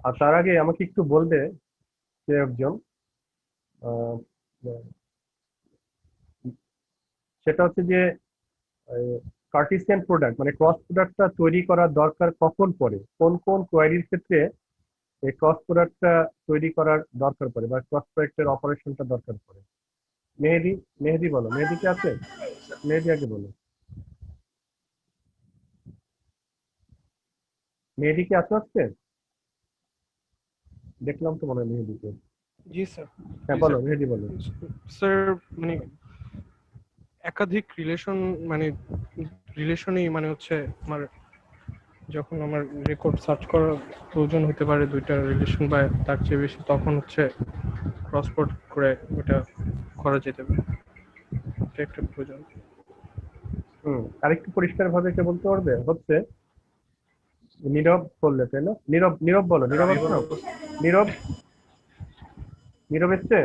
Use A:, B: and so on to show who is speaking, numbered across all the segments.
A: আর তার আগে আমাকে একটু বলবে যে একজন আহ, সেটা হচ্ছে যে কার্টিসিয়ান প্রোডাক্ট মানে ক্রস প্রোডাক্টটা তৈরি করার দরকার কখন পড়ে, কোন কোন কোয়ারির ক্ষেত্রে এই ক্রস প্রোডাক্টটা তৈরি করার দরকার পড়ে বা ক্রস প্রোডাক্টের অপারেশনটা দরকার পড়ে। মেহেদি, মেহেদি বলো, মেহেদি কি আছে? মেহেদি আগে বলো, মেহেদি কি আছে আজকে? দেখলাম তো মনে হয় মেহেদিকে।
B: জি স্যার।
A: হ্যাঁ
B: জি
A: বলো,
B: স্যার।
A: মেহেদি বলো।
B: স্যার মানে একাধিক রিলেশনেই মানে হচ্ছে আমার যখন আমার রেকর্ড সার্চ করার প্রয়োজন হতে পারে দুইটা রিলেশন বা তার চেয়ে বেশি, তখন হচ্ছে ক্রসপোর্ট করে ওটা করা যেতে পারে। এটা একটা প্রয়োজন।
A: আরেকটু পরিষ্কার ভাবে কে বলতে পারবে? হচ্ছে নীরব বললে তাই না? নীরব, নীরব বলো, নীরব
C: আমি
A: আছো?
C: বলবো।
A: নীরব, নীরব এসছে?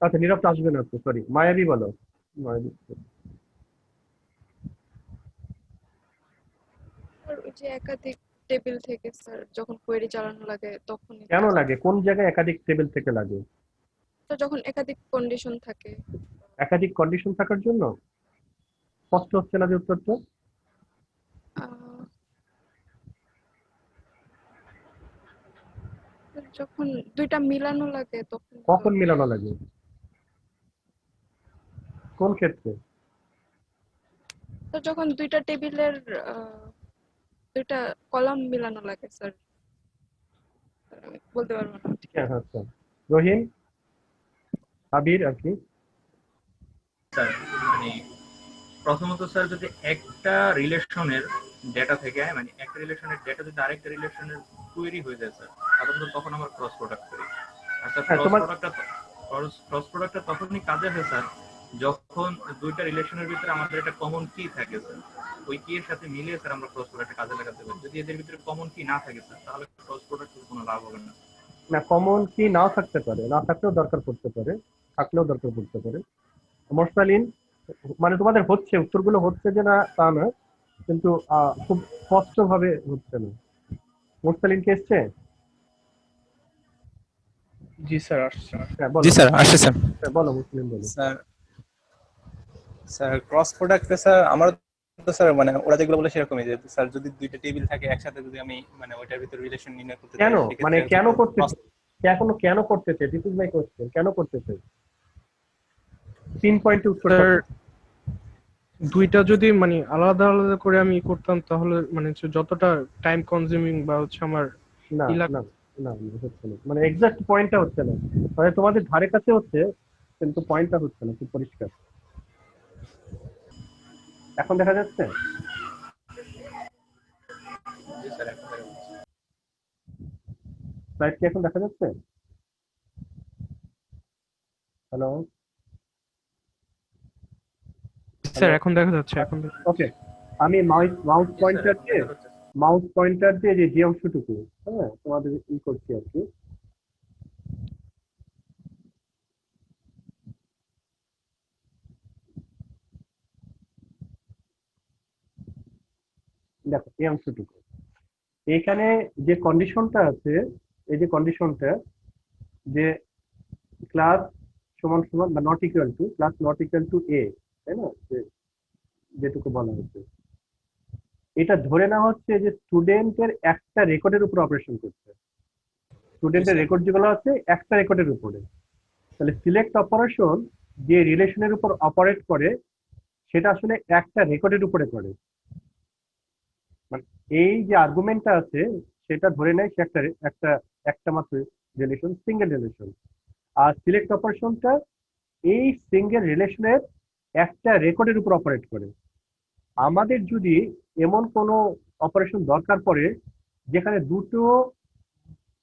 A: আচ্ছা নীরব তো আসবে না, সরি, মায়াবী বলো। মায়াবী।
D: আর ওই যে একাধিক টেবিল থেকে স্যার যখন কোয়েরি চালানো লাগে তখনই
A: কেন
D: হচ্ছে।
A: লাগে, কোন জায়গায় একাধিক টেবিল থেকে লাগে?
D: তো যখন একাধিক কন্ডিশন থাকে।
A: একাধিক কন্ডিশন থাকার জন্য? স্পষ্ট হচ্ছে না যে উত্তরটা।
D: আহ, যখন দুইটা মিলানো লাগে তখন তো।
A: কখন মেলানো লাগে, কোন ক্ষেত্রে?
D: তো যখন দুইটা টেবিলের দুইটা কলাম মিলানো লাগে স্যার, আমি বলতে পারবো না ঠিক।
A: হ্যাঁ হ্যাঁ, আচ্ছা। রহিম, আবির আর কি?
C: স্যার মানে প্রথমত স্যার যদি একটা রিলেশনের ডেটা থেকে মানে একটা রিলেশনের ডেটা যদি আরেকটা রিলেশনের কোয়েরি হয়ে যায় স্যার, সাধারণত তখন আমরা ক্রস প্রোডাক্ট করি। আর স্যার
A: হ্যাঁ তোমার,
C: ক্রস প্রোডাক্টটা তখনই কাজে হয় স্যার যখন দুইটা রিলেশনের ভিতরে আমাদের একটা কমন কি থাকে স্যার, ওই কি এর সাথে মিলিয়ে স্যার আমরা ক্রস প্রোডাক্টে কাজে লাগাতে পারি। যদি এদের ভিতরে কমন কি না থাকে স্যার, তাহলে ক্রস প্রোডাক্টের কোনো লাভ হবে না।
A: না কমন কি নাও থাকতে পারে, না থাকলেও দরকার পড়তে পারে, থাকলেও দরকার পড়তে পারে। মর্সালিন, মানে তোমাদের হচ্ছে, উত্তরগুলো হচ্ছে যে না তা না, কিন্তু খুব স্পষ্ট ভাবে হচ্ছে না। মুরসালিন কে এসছে?
B: জি স্যার, আসছে।
A: হ্যাঁ
E: জি
A: বলো।
E: স্যার, আসছে স্যার।
A: হ্যাঁ বলো, মুসলিম বলো।
E: স্যার স্যার ক্রস প্রোডাক্টে স্যার আমার তো স্যার মানে ওরা যেগুলো বলে সেরকমই, যে স্যার যদি দুইটা টেবিল থাকে একসাথে, যদি আমি মানে ওইটার ভিতরে রিলেশন নির্ণয় করতে
A: কেন,
E: চাই
A: মানে
E: সেক্ষেত্রে হচ্ছে
A: কেন
E: ক্রস।
A: করতেছে, এখনো কেন করতেছে, দিস ইজ মাই কোশ্চেন, কেন করতেছে? 3 পয়েন্টে উত্তরটা
B: স্যার
A: দাও।
B: দুইটা যদি মানে আলাদা আলাদা করে আমি করতাম তাহলে মানে হচ্ছে যতটা টাইম কনজিউমিং বা হচ্ছে আমার
A: না
B: ইলাক।
A: না না, হচ্ছে না, মানে এক্সাক্ট পয়েন্টটা হচ্ছে না, মানে তোমাদের ধারে কাছে হচ্ছে কিন্তু পয়েন্টটা হচ্ছে না, খুব পরিষ্কার। এখন দেখা যাচ্ছে?
C: জি স্যার, এখন দেখা যাচ্ছে।
A: স্লাইড কি এখন দেখা যাচ্ছে? Hello,
B: sir
A: hello.
B: এখন দেখা যাচ্ছে, এখন
A: ওকে, আমি মাউস
C: জি স্যার,
A: পয়েন্টার
C: এখন
A: দিয়ে,
C: দেখা যাচ্ছে।
A: মাউস পয়েন্টার দিয়ে যে অংশটুকু, হ্যাঁ তোমাদের করছি আর কি। দেখো এই অংশটুকু, এখানে যে কন্ডিশনটা আছে, এই যে কন্ডিশনটা, যে ক্লাস সমান সমান বা not equal to, class not equal to A, তাই না? যেটুকু বলা হচ্ছে, এটা ধরে নেওয়া হচ্ছে যে স্টুডেন্টের একটা রেকর্ডের উপর অপারেশন করছে।
E: জি
A: স্টুডেন্টের
E: স্যার।
A: রেকর্ড যেগুলো আছে একটা রেকর্ডের উপরে, তাহলে সিলেক্ট অপারেশন যে রিলেশনের উপর অপারেট করে সেটা আসলে একটা রেকর্ডের উপরে করে। মানে এই যে আর্গুমেন্টটা আছে সেটা ধরে নেয় সে একটা একটা একটা মাত্র রিলেশন, সিঙ্গেল রিলেশন। আর সিলেক্ট অপারেশনটা এই সিঙ্গেল রিলেশনের একটা রেকর্ডের উপর অপারেট করে। আমাদের যদি এমন কোনো অপারেশন দরকার পড়ে যেখানে দুটো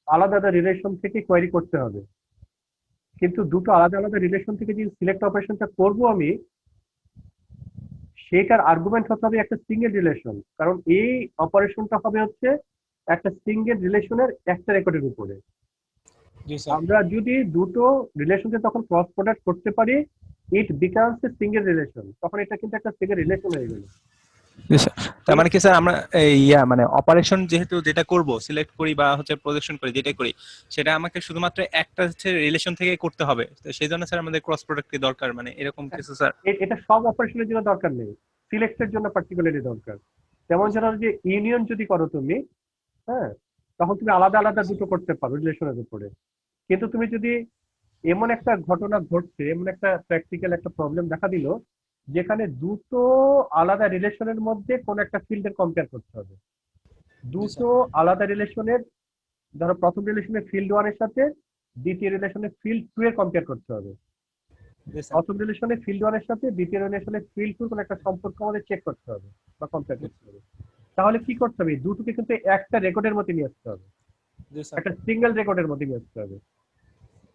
A: আলাদা আলাদা রিলেশন থেকে কোয়েরি করতে হবে, কিন্তু দুটো আলাদা আলাদা রিলেশন থেকে যে সিলেক্ট অপারেশনটা করব আমি, সেটার আর্গুমেন্ট হতে হবে একটা সিঙ্গেল রিলেশন, কারণ এই অপারেশনটা হবে হচ্ছে একটা সিঙ্গেল রিলেশনের একটা রেকর্ডের উপরে।
E: জি স্যার।
A: আমরা যদি দুটো রিলেশনকে তখন ক্রস প্রোডাক্ট করতে পারি, it becomes a single relation, তখন এটা কিন্তু একটা সিঙ্গেল রিলেশন হয়ে গেল।
E: জি স্যার। তার মানে কি স্যার আমরা মানে অপারেশন যেহেতু যেটা করব সিলেক্ট করি বা হচ্ছে প্রজেকশন করি যেটাই করি সেটা আমাকে শুধুমাত্র একটা হচ্ছে রিলেশন থেকে করতে হবে, তো সেই জন্য স্যার আমাদের ক্রস প্রোডাক্ট কি দরকার, মানে এরকম কিছু স্যার?
A: এটা সব অপারেশনের জন্য দরকার নেই, সিলেক্টের জন্য পার্টিকুলারলি দরকার। যেমন ধরো যে ইউনিয়ন যদি করো তুমি, হ্যাঁ, তখন তুমি আলাদা আলাদা দুটো করতে পারো রিলেশনের উপরে। কিন্তু তুমি যদি এমন একটা ঘটনা ঘটছে, এমন একটা প্র্যাকটিক্যাল একটা প্রবলেম দেখা দিল যেখানে দুটো আলাদা রিলেশনের মধ্যে কোন একটা ফিল্ডের কম্পেয়ার করতে হবে, দুটো আলাদা রিলেশনের, ধরো প্রথম রিলেশনের ফিল্ড 1 এর সাথে দ্বিতীয় রিলেশনের ফিল্ড 2 এর কম্পেয়ার করতে হবে,
E: জি স্যার।
A: প্রথম রিলেশনের ফিল্ড 1 এর সাথে দ্বিতীয় রিলেশনের ফিল্ড 2 কোন একটা সম্পর্ক আমাদের চেক করতে হবে বা কম্পেয়ার করতে হবে। তাহলে কি করতে হবে, দুটোকে কিন্তু একটা রেকর্ডের মধ্যে নিয়ে আসতে হবে,
E: জি স্যার।
A: একটা সিঙ্গেল রেকর্ডের মধ্যে নিয়ে আসতে হবে।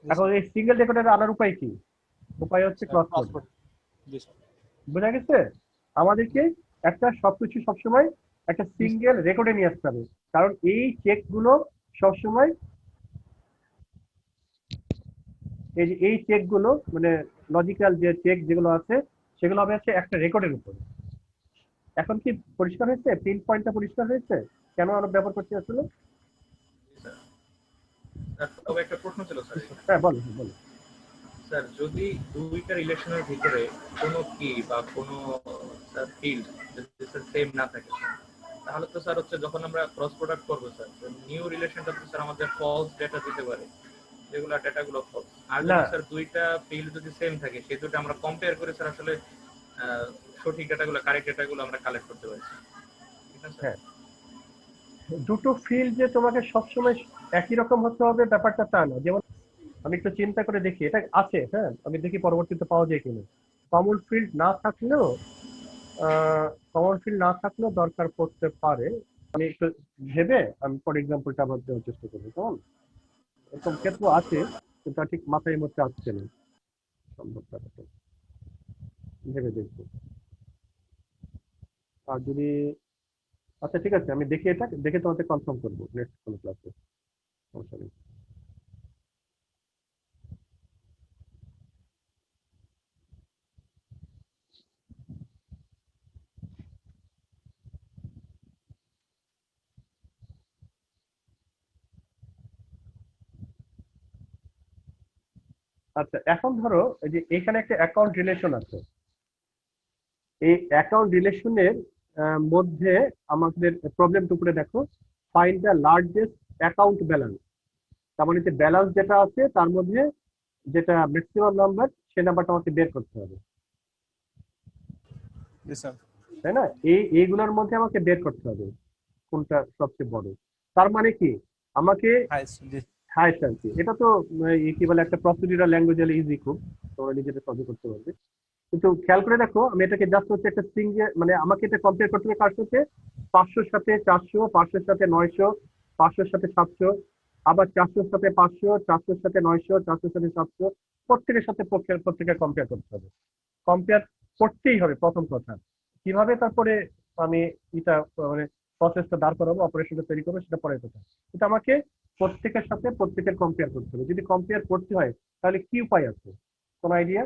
A: এখন এই সিঙ্গেল রেকর্ডের আনার উপায় কি? উপায় হচ্ছে ক্রস কোড।
E: জি স্যার।
A: বোঝা গেছে? আমাদেরকে একটা সবকিছু সবসময় একটা সিঙ্গেল রেকর্ডে নিয়ে আসতে হবে, কারণ এই চেক গুলো সবসময়, এই চেক গুলো মানে লজিক্যাল যে চেক যেগুলো আছে সেগুলো হবে হচ্ছে একটা রেকর্ডের উপর। এখন কি পরিষ্কার হয়েছে? পিন পয়েন্টটা পরিষ্কার হয়েছে কেন আমরা ব্যবহার করছি আসলে?
C: স্যার তবে একটা প্রশ্ন ছিল স্যার এখানে।
A: হ্যাঁ বলো বলো।
C: স্যার যদি দুইটা রিলেশনের ভিতরে কোনো কি বা কোনো স্যার ফিল্ড যদি স্যার সেম না থাকে, তাহলে তো স্যার হচ্ছে যখন আমরা ক্রস প্রোডাক্ট করবো স্যার, নিউ রিলেশনটা তো স্যার আমাদের ফলস ডেটা দিতে পারে, যেগুলো ডেটাগুলো ফলস। আর যদি
A: না।
C: স্যার দুইটা ফিল্ড যদি সেম থাকে, সেই দুটো আমরা কম্পেয়ার করে স্যার আসলে সঠিক ডেটাগুলো, কারেক্ট ডেটাগুলো আমরা কালেক্ট করতে পারি, ঠিক আছে?
A: হ্যাঁ, দুটো ফিল্ড যে তোমাকে সবসময় একই রকম হতে হবে ব্যাপারটা তা না। যেমন আমি একটু চিন্তা করে দেখি, এটা আছে, হ্যাঁ, আমি দেখি পরবর্তীতে পাওয়া যায় কিনা। কমন ফিল্ড না থাকলেও, কমন ফিল্ড না থাকলেও দরকার পড়তে পারে। আমি একটু ভেবে আমি ফর এক্সাম্পলটা আবার দেওয়ার চেষ্টা করবো, কেমন? এরকম ক্ষেত্র আছে কিন্তু তা ঠিক মাথায় মধ্যে আসছে না, সম্ভব ব্যাপারটা ভেবে দেখবো। আর যদি, আচ্ছা ঠিক আছে, আমি দেখি, এটা দেখে তোমাকে কনফার্ম করবো নেক্সট কোনো ক্লাসে, সমস্যা নেই। আচ্ছা এখন ধরো এই যে এখানে একটা অ্যাকাউন্ট রিলেশন আছে, এই অ্যাকাউন্ট রিলেশনের মধ্যে আমাদের প্রবলেমটা উপরে দেখো, find the largest account balance. তার মানে যে ব্যালেন্স যেটা আছে তার মধ্যে যেটা ম্যাক্সিমাম নাম্বার, সেই নাম্বারটা আমাকে বের করতে হবে,
E: জি স্যার।
A: তাই না? এইগুলোর মধ্যে আমাকে বের করতে হবে কোনটা সবচেয়ে বড়। তার মানে কি আমাকে
E: জি
A: হাইস্ট আর কি, এটা তো কি বলে একটা প্রসিডিউরাল ল্যাঙ্গুয়েজ হলে ইজি, খুব তোমরা নিজেদের সহজে করতে পারবে। কিন্তু খেয়াল করে দেখো, আমি এটাকে জাস্ট হচ্ছে একটা সিঙ্গেল, মানে আমাকে এটা কম্পেয়ার করতে হবে কার সাথে? 500-র সাথে 400, 500-র সাথে 900, 500-র সাথে 700, আবার 400-র সাথে 500, 400-র সাথে 900, 400-র সাথে 700, প্রত্যেকের সাথে প্রত্যেকের কম্পেয়ার করতে হবে। কম্পেয়ার করতেই হবে প্রথম কথা। কিভাবে তারপরে আমি এটা মানে প্রসেসটা দাঁড় করাবো, অপারেশনটা তৈরি করবো, সেটা পরের কথা। কিন্তু আমাকে প্রত্যেকের সাথে প্রত্যেকের কম্পেয়ার করতে হবে। যদি কম্পেয়ার করতে হয় তাহলে কি উপায় আছে? কোন আইডিয়া?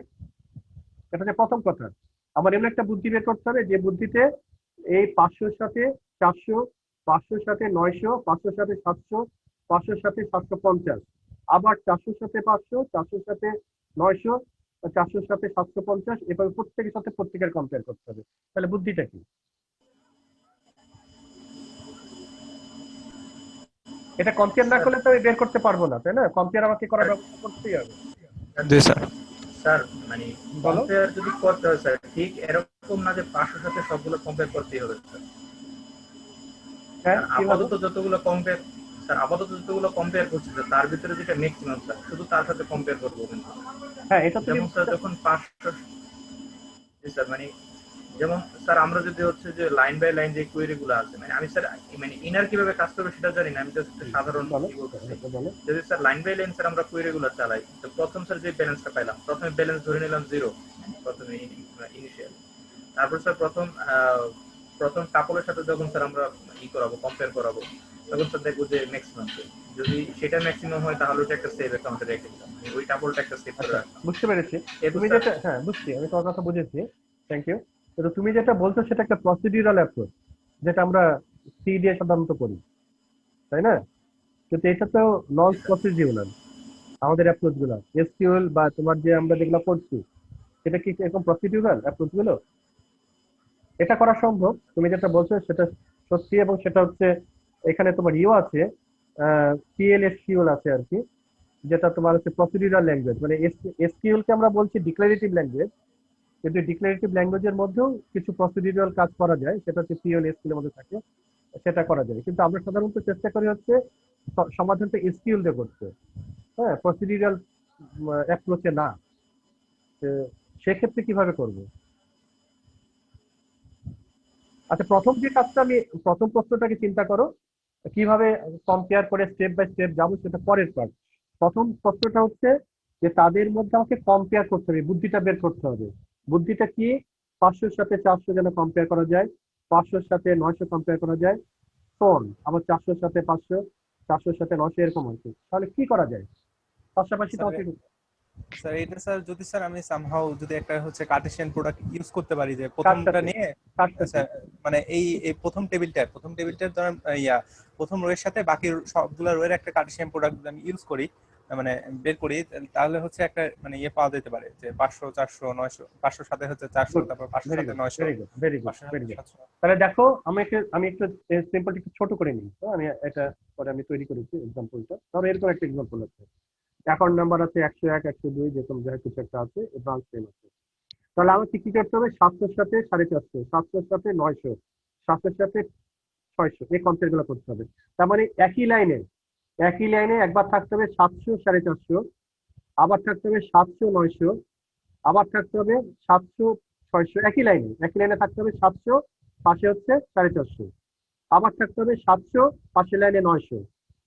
A: এটা হচ্ছে প্রথম কথা। আমার এমন একটা বুদ্ধি বের করতে হবে যে বুদ্ধিতে এই 500-র সাথে 400, 500-র সাথে 900, 500-র সাথে 700, 500-র সাথে 750, আবার 400-র সাথে 500, 400-র সাথে 900, 400-র সাথে 750, এভাবে প্রত্যেকের সাথে প্রত্যেকের কম্পেয়ার করতে হবে। তাহলে বুদ্ধিটা কি? এটা কম্পেয়ার না করলে তো আমি বের করতে পারবো না, তাই না? কম্পেয়ার আমাকে করার ব্যবস্থা করতেই হবে।
E: জি স্যার।
C: স্যার মানে
A: বলো।
C: কম্পেয়ার যদি করতে হয় স্যার, ঠিক এরকম না যে 500 সাথে সবগুলো কম্পেয়ার করতেই হবে স্যার।
A: হ্যাঁ,
C: আপাতত যতগুলো কম্পেয়ার, স্যার আপাতত যতগুলো কম্পেয়ার করছি স্যার, তার ভিতরে যেটা ম্যাক্সিমাম স্যার, শুধু তার সাথে কম্পেয়ার করবো কিন্তু।
A: হ্যাঁ, এটা তুমি
C: যেমন স্যার যখন 500, স্যার মানে যেমন স্যার আমরা যদি হচ্ছে যে লাইন বাই লাইন যে কোয়েরি গুলো আছে, মানে আমি স্যার মানে ইনার কিভাবে কাজ করবে সেটা জানি না, আমি জাস্ট সাধারণ
A: বলো,
C: কি বলতেছি।
A: বলো।
C: যদি sir line by line sir আমরা কোয়েরি গুলো চালাই, তো প্রথম স্যার যে ব্যালেন্সটা পাইলাম, প্রথমে ব্যালেন্স ধরে নিলাম 0, প্রথমে ইনিশিয়াল। তারপর স্যার প্রথম কাপলের সাথে যখন স্যার আমরা করাবো, কম্পেয়ার করাবো, তখন স্যার দেখবো যে ম্যাক্সিমাম, যদি সেটা ম্যাক্সিমাম হয় তাহলে ওটা একটা সেভ অ্যাকাউন্টে রেখে দিলাম, ওই কাপলটা একটা সেভ করে রাখলাম।
A: বুঝতে পেরেছি তুমি যেটা, হ্যাঁ বুঝছি, আমি তোমার কথা বুঝেছি, থ্যাংক ইউ। তো তুমি যেটা বলছো সেটা একটা প্রসিডিউরাল অ্যাপ্রোচ, যেটা আমরা সি দিয়ে সাধারণত করি, তাই না? কিন্তু এটা তো নন
C: জি স্যার।
A: প্রসিডিউরাল আমাদের অ্যাপ্রোচ গুলো, এসকিউএল বা তোমার যে আমরা যেগুলো করছি, সেটা কি এরকম প্রসিডিউরাল অ্যাপ্রোচ গুলো? এটা করা সম্ভব, তুমি যেটা বলছো সেটা সত্যি, এবং সেটা হচ্ছে এখানে তোমার ইও আছে, পিএলএসকিউএল আছে আর কি, যেটা তোমার হচ্ছে প্রসিডিউরাল ল্যাঙ্গুয়েজ, মানে এসকিউএল কে আমরা বলছি ডিক্লারেটিভ ল্যাঙ্গুয়েজ, কিন্তু ডিক্লারেটিভ ল্যাঙ্গুয়েজের মধ্যেও কিছু প্রসিডিউরাল কাজ করা যায়, সেটা হচ্ছে পিএল এসকিউএল এর মধ্যে থাকে, সেটা করা যায়। কিন্তু আমরা সাধারণত চেষ্টা করি হচ্ছে সমাধানটা এসকিউএল দিয়ে করতে, হ্যাঁ, প্রসিডিউরাল অ্যাপ্রোচে না। তো সেক্ষেত্রে কিভাবে করব? আচ্ছা, প্রথম প্রশ্নটাকে চিন্তা করো, কিভাবে কম্পেয়ার করে স্টেপ বাই স্টেপ যাবো সেটা পরের পার্ট। প্রথম প্রশ্নটা হচ্ছে যে তাদের মধ্যে আমাকে কম্পেয়ার করতে হবে, বুদ্ধিটা বের করতে হবে। বুদ্ধিটা কি? 500-র সাথে 400 যেন কম্পেয়ার করা যায়, 500-র সাথে 900 কম্পেয়ার করা যায়, ফোন আবার 400-র সাথে 500, 400-র সাথে 900, এরকম আর কি। তাহলে কি করা যায়? পাশাপাশি
E: স্যার
A: তোমাকে
E: স্যার এটা স্যার যদি স্যার আমি সামহাউ যদি একটা হচ্ছে কার্টেসিয়ান প্রোডাক্ট ইউজ করতে পারি, যে
A: কার
E: প্রথমটা
A: সাথে
E: নিয়ে
A: কার সাথে
E: স্যার মানে এই প্রথম টেবিলটার ধরেন প্রথম রোয়ের সাথে বাকি সবগুলা রোয়ের একটা কার্টেসিয়ান প্রোডাক্ট যদি আমি ইউজ করি, মানে বের করি, তাহলে হচ্ছে একটা মানে পাওয়া যেতে পারে যে 500 400 900, 500 সাথে হচ্ছে 400,
A: গুড,
E: তারপর 500
A: ভেরি
E: সাথে
A: good,
E: 900,
A: very good, very good,
E: 500
A: very
E: সাথে
A: গুড।
E: 700।
A: তাহলে দেখো, আমি একটু সিম্পলটা একটু ছোট করে নিই, তো আমি এটা পরে আমি তৈরি করেছি এক্সাম্পলটা। ধরো এরকম একটা এক্সাম্পল আছে, অ্যাকাউন্ট নাম্বার আছে 101, 102, যেরকম যা কিছু একটা আছে, ব্রাঞ্চ নেম আছে। তাহলে আমাকে কি করতে হবে? 700-র সাথে 450, 700-র সাথে 900, 700-র সাথে 600, এই কম্পেয়ার গুলো করতে হবে। তার মানে একই লাইনে একবার থাকতে হবে 700 450, আবার থাকতে হবে 700 900, আবার থাকতে হবে 700 600, একই লাইনে থাকতে হবে 700, পাশে হচ্ছে 450, আবার থাকতে হবে 700, পাশের লাইনে 900,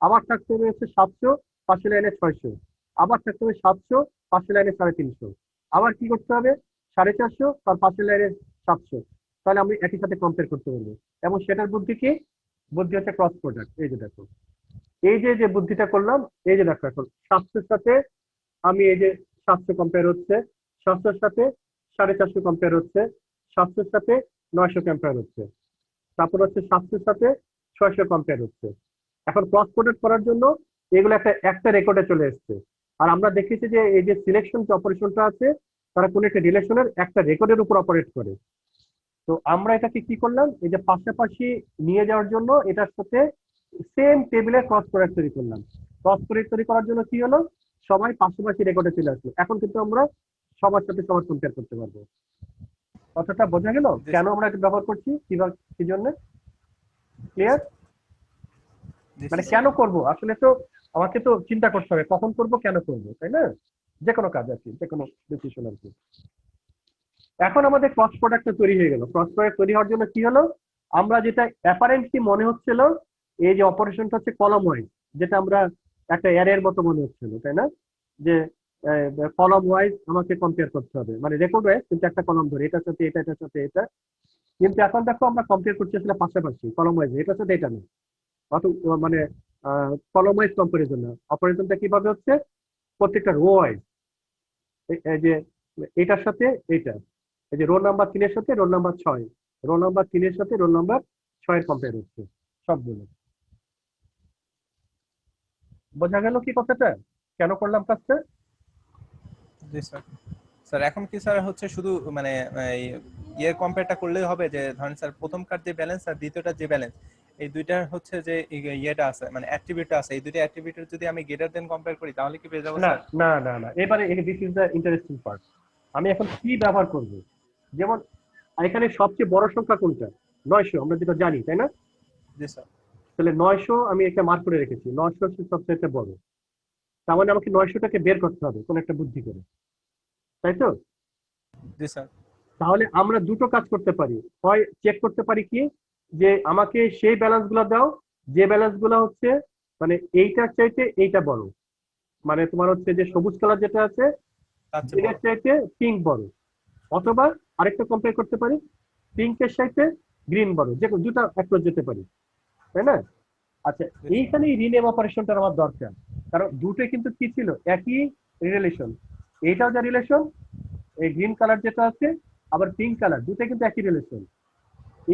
A: আবার থাকতে হবে হচ্ছে 700, পাশের লাইনে 600, আবার থাকতে হবে 700, পাশের লাইনে 350, আবার কি করতে হবে? 450 তার পাশের লাইনে 700। তাহলে আমি একই সাথে কম্পেয়ার করতে পারবো। এবং সেটার বুদ্ধি কি? বুদ্ধি হচ্ছে ক্রস প্রোডাক্ট। এই যে দেখো, এই যে বুদ্ধিটা করলাম, এই যে দেখো, এখন 700-র সাথে আমি এই যে 700 কম্পেয়ার হচ্ছে, 700-র সাথে 450 কম্পেয়ার হচ্ছে, 700-র সাথে 900 কম্পেয়ার হচ্ছে, তারপর হচ্ছে 700-র সাথে 600 কম্পেয়ার হচ্ছে। এখন ক্রস প্রোডাক্ট করার জন্য এগুলো একটা একটা রেকর্ডে চলে এসছে। আর আমরা দেখেছি যে এই যে সিলেকশন যে অপারেশনটা আছে, তারা কোনো একটা রিলেশনের একটা রেকর্ডের উপর অপারেট করে। তো আমরা এটাকে কি করলাম? এই যে পাশাপাশি নিয়ে যাওয়ার জন্য এটার সাথে সেম টেবিলে ক্রস প্রোডাক্ট তৈরি করলাম। ক্রস প্রোডাক্ট তৈরি করার জন্য কি হলো? সবাই পাশাপাশি রেকর্ডে চলে আসলো। এখন কিন্তু আমরা সবার সাথে সবার কম্পেয়ার করতে পারবো। কথাটা বোঝা গেল
E: জি
A: কেন
E: স্যার।
A: আমরা এটা ব্যবহার করছি, কিভাবে, কি জন্য?
E: জি
A: ক্লিয়ার?
E: স্যার। জি
A: মানে
E: স্যার।
A: কেন করব আসলে, তো আমাকে তো চিন্তা করতে হবে কখন করব, কেন করব, তাই না? যে কোনো কাজ আর কি, যে কোনো ডিসিশন আর কি। এখন আমাদের ক্রস প্রোডাক্টটা তৈরি হয়ে গেল। ক্রস প্রোডাক্ট তৈরি হওয়ার জন্য কি হলো? আমরা যেটা অ্যাপারেন্টলি মনে হচ্ছিল, এই যে অপারেশনটা হচ্ছে কলম ওয়াইজ, যেটা আমরা একটা অ্যারের মতো মনে হচ্ছিল, তাই না? যে কলম ওয়াইজ আমাকে কম্পেয়ার করতে হবে, মানে রেকর্ড ওয়াইজ, কিন্তু একটা কলম ধরে এটার সাথে এটা, এটার সাথে এটা। কিন্তু এখন দেখো আমরা কম্পেয়ার করছি আসলে পাশাপাশি কলম ওয়াইজ, এটার সাথে এটা না। অত মানে কলম ওয়াইজ কম্পারিজন না, অপারেশনটা কিভাবে হচ্ছে? প্রত্যেকটা রো ওয়াইজ, এই যে এটার সাথে এইটা, এই যে রোল নাম্বার 3-এর সাথে রোল নাম্বার 6, রোল নাম্বার 3-এর সাথে রোল নাম্বার 6-এর কম্পেয়ার হচ্ছে সবগুলো। বোঝা গেল কি কথাটা, কেন করলাম কাজটা?
E: জি স্যার। স্যার এখন কি স্যার হচ্ছে শুধু মানে এই ইয়ের কম্পেয়ারটা করলেই হবে, যে ধরেন স্যার প্রথমকার যে ব্যালেন্স আর দ্বিতীয়টার যে ব্যালেন্স, এই দুইটার হচ্ছে যে ইয়েটা আছে মানে অ্যাট্রিবিউটটা আছে, এই দুইটা অ্যাট্রিবিউটের যদি আমি গ্রেটার দেন কম্পেয়ার করি তাহলে কি পেয়ে যাবো
A: না
E: স্যার?
A: না না না, এবারে this is the interesting part. আমি এখন কি ব্যবহার করব? যেমন এখানে সবচেয়ে বড় সংখ্যা কোনটা? 900, আমরা যেটা জানি, তাই না?
E: জি স্যার।
A: তাহলে 900 আমি একটা মার্ক করে রেখেছি, 900 হচ্ছে সবচেয়ে বড়। তার মানে আমাকে 900টাকে বের করতে হবে কোন একটা বুদ্ধি করে, তাই তো?
E: জি স্যার।
A: তাহলে আমরা দুটো কাজ করতে পারি। হয় চেক করতে পারি কি, যে আমাকে সেই ব্যালেন্স গুলো দাও যে ব্যালেন্স গুলো হচ্ছে মানে এইটার চাইতে এইটা বড়, মানে তোমার হচ্ছে যে সবুজ কালার যেটা আছে
E: তার চেয়ে
A: গ্রিনের
E: বড়।
A: চাইতে পিঙ্ক বড়। অথবা আরেকটা কম্পেয়ার করতে পারি, পিঙ্কের সাথে গ্রিন বড়, যে দুটো অ্যাপ্রোচ যেতে পারি, তাই না? আচ্ছা,
E: জি স্যার।
A: এইখানে রিনেম অপারেশনটা আমার দরকার, কারণ দুটোই কিন্তু কি ছিল? একই রিলেশন। এইটাও যা রিলেশন, এই গ্রিন কালার যেটা আছে আবার পিঙ্ক কালার, দুটো কিন্তু একই রিলেশন।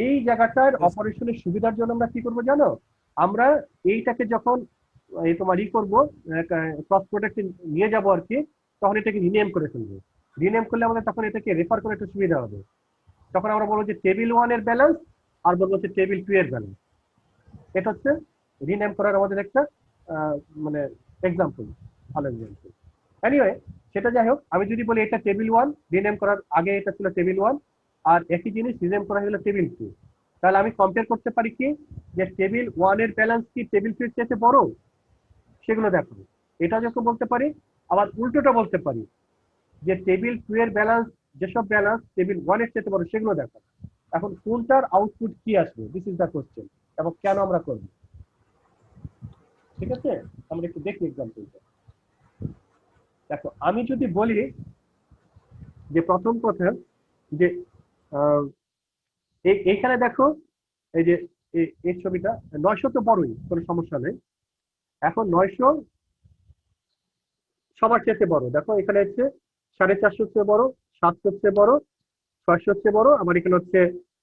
A: এই জায়গাটার অপারেশনের সুবিধার জন্য আমরা কি করবো জানো, আমরা এইটাকে যখন এই তোমার করবো, ক্রস প্রোডাক্ট নিয়ে যাবো আর কি, তখন এটাকে রিনেম করে ফেলবো। রিনেম করলে আমাদের তখন এটাকে রেফার করে একটু সুবিধা হবে। তখন আমরা বলবো যে টেবিল 1 এর ব্যালেন্স আর বলবো হচ্ছে টেবিল 2 এর ব্যালেন্স। এটা হচ্ছে রিনেম করার আমাদের একটা মানে এক্সাম্পল, ভালো এক্সাম্পল। এনিওয়ে, সেটা যাই হোক, আমি যদি বলি এটা টেবিল 1, রিনেম করার আগে এটা ছিল টেবিল 1, আর একই জিনিস রিনেম করা হলো টেবিল 2, তাহলে আমি কম্পেয়ার করতে পারি কি যে টেবিল 1 এর ব্যালেন্স কি টেবিল 2 এর চাইতে বড়, সেগুলো দেখো। এটা যখন বলতে পারি, আবার উল্টোটা বলতে পারি যে টেবিল 2 এর ব্যালেন্স, যেসব ব্যালেন্স টেবিল 1 এর চাইতে বড়, সেগুলো দেখো। এখন কোনটার আউটপুট কি আসবে, দিস ইজ দ্য কোশ্চেন, এবং কেন আমরা করব। ঠিক আছে, আমরা একটু দেখি এক্সাম্পলটা। দেখো, আমি যদি বলি যে প্রথম কথা যে এইখানে দেখো, এই যে এই ছবিটা 900 তো বড়ই, কোনো সমস্যা নেই। এখন 900 সবার চেয়ে বড়, দেখো এখানে হচ্ছে 450 চেয়ে বড়, 700 চেয়ে বড়, 600 চেয়ে বড়, আমার এখানে হচ্ছে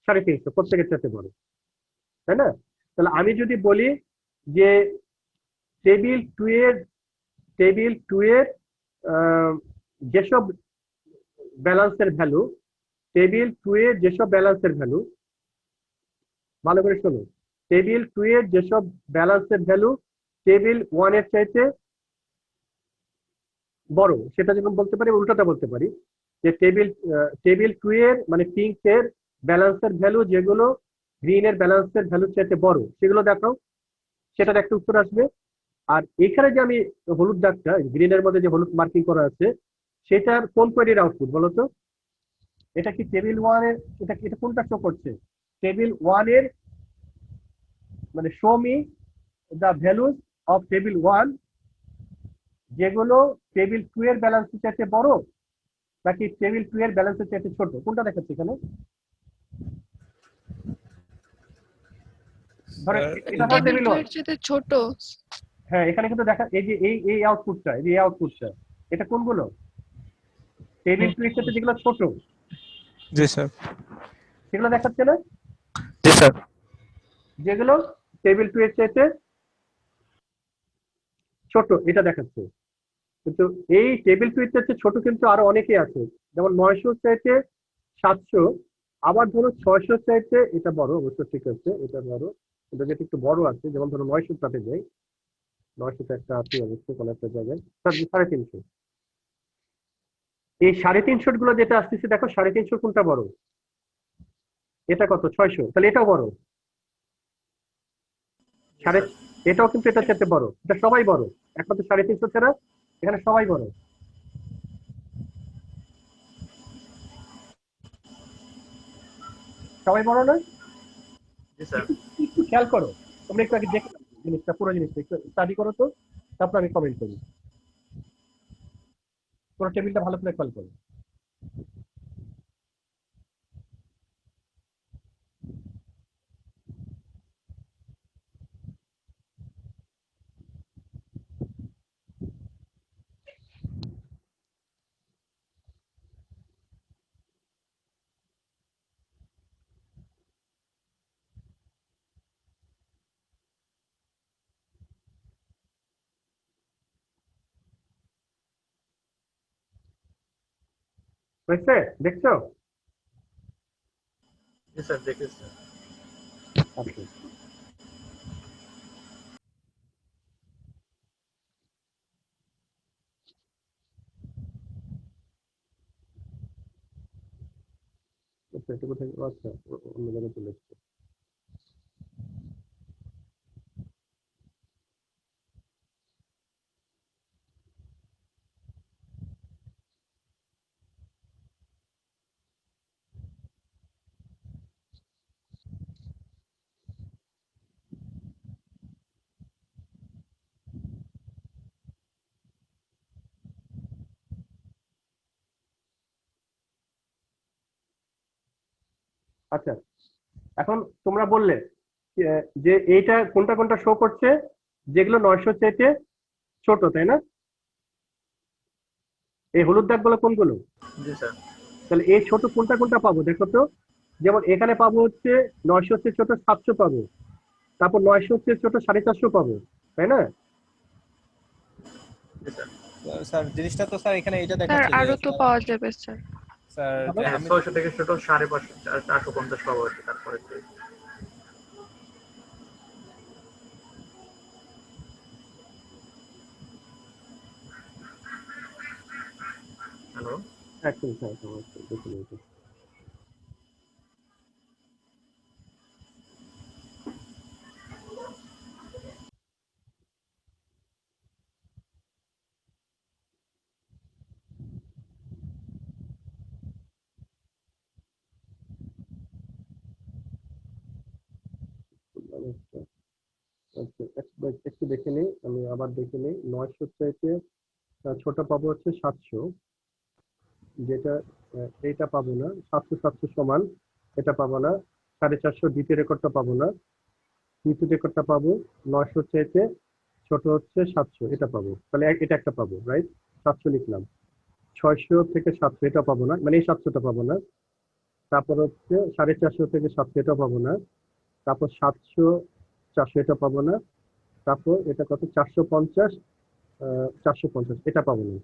A: 350, প্রত্যেকের চেয়ে বড়, তাই না? তাহলে আমি যদি বলি যে টেবিল 2 এর যেসব ব্যালেন্সের ভ্যালু, টেবিল 2 এর যেসব ব্যালেন্সের ভ্যালু, ভালো করে শোনো, টেবিল 2 এর যেসব ব্যালেন্সের ভ্যালু টেবিল 1 এর চাইতে বড়, সেটা যেমন বলতে পারি, উল্টোটা বলতে পারি যে টেবিল 2 এর মানে পিঙ্ক এর ব্যালেন্সের ভ্যালু যেগুলো গ্রিন এর ব্যালেন্সের ভ্যালুর চাইতে বড়, সেগুলো দেখাও, সেটার একটা উত্তর আসবে। আর এখানে যে আমি হলুদ দাগটা, গ্রিনের মধ্যে যে হলুদ মার্কিং করা আছে, সেটার কোন কোয়েরির আউটপুট বলো তো? এটা কি টেবিল 1 এর, এটা কোনটা শো করছে? টেবিল 1 এর মানে show me the values of table 1 যেগুলো টেবিল 2 এর ব্যালেন্সের চাইতে বড়, নাকি টেবিল 2 এর ব্যালেন্সের চাইতে ছোট, কোনটা দেখাচ্ছে এখানে? ধরেন এটা ধর
D: টেবিল
A: টেবিল
D: 2
A: 1,
D: এর চেয়ে ছোট।
A: হ্যাঁ এখানে কিন্তু দেখা, এই যে এই আউটপুটটা, এই আউটপুটটা, এটা কোনগুলো? টেবিল 2 এর সাথে যেগুলো ছোট,
E: জি স্যার।
A: সেগুলো দেখাচ্ছে না?
E: জি স্যার।
A: যেগুলো টেবিল 2 এর চাইতে ছোট, এটা দেখাচ্ছে। কিন্তু এই টেবিল 2 এর চাইতে ছোট কিন্তু আরো অনেকেই আছে, যেমন 900 চাইতে 700, আবার ধরো 600 চাইতে এটা বড়, অবশ্য ঠিক আছে, এটা বড়, এটা যেটা একটু বড় আছে, যেমন ধরো 900 টাতে যাই, 900 তে একটা আছে অবশ্যই কোনো একটা জায়গায়, 350। এই 350 গুলো যেটা আসতেছে, দেখো 350 কোনটা বড়? এটা কত? 600, তাহলে এটাও বড়। সাড়ে, এটাও কিন্তু এটার চাইতে বড়, এটা সবাই বড়, একমাত্র 350 ছাড়া এখানে সবাই বড়। সবাই বড় নয়?
C: জি স্যার।
A: একটু খেয়াল করো, তোমরা একটু আগে দেখো জিনিসটা, পুরো জিনিসটা একটু স্টাডি করো তো, তারপর আমি কমেন্ট করি। পুরো টেবিলটা ভালো করে খেয়াল করো। হয়েছে? দেখছো?
C: জি স্যার, দেখেছি।
A: আচ্ছা, আচ্ছা, এটা কোথায়? আচ্ছা, অন্য জায়গায় চলে এসেছে। আচ্ছা, এখন তোমরা বললে যে এইটা কোনটা কোনটা শো করছে, যেগুলো 900 চাইতে ছোট, তাই না? এই হলুদ দাগগুলো কোনগুলো?
C: জি স্যার।
A: তাহলে এই ছোট কোনটা কোনটা পাবো দেখো তো। যেমন এখানে পাবো হচ্ছে 900 হচ্ছে ছোট 700 পাবো, তারপর 900 হচ্ছে ছোট 450 পাবো, তাই না?
E: স্যার জিনিসটা তো স্যার এখানে এটা
D: স্যার
E: দেখাচ্ছে যে
D: আরো তো পাওয়া যাবে স্যার।
E: স্যার যে
C: হ্যাঁ
E: আমি
C: 600 থেকে ছোট 550 450 পাবো আর কি, তারপরে হ্যালো।
A: একদম হ্যাঁ, দেখে নিয়েছি। আচ্ছা, একটু দেখে নিই, আমি আবার দেখে নিই। 900 চাইতে ছোট পাবো হচ্ছে 700, যেটা এইটা পাবো না। 700 700 সমান, এটা পাবো না। 450 দ্বিতীয় রেকর্ডটা পাবো না। তৃতীয় রেকর্ডটা পাবো 900 চাইতে ছোট হচ্ছে 700, এটা পাবো। তাহলে এটা একটা পাবো, রাইট? 700 লিখলাম। 600 থেকে 700 এটা পাবো না, মানে এই 700টা পাবো না। তারপর হচ্ছে 450 থেকে 700 এটা পাবো না। তারপর 700 400 এটা পাবো না। তারপর এটা কত 450, 450 এটা পাবো না।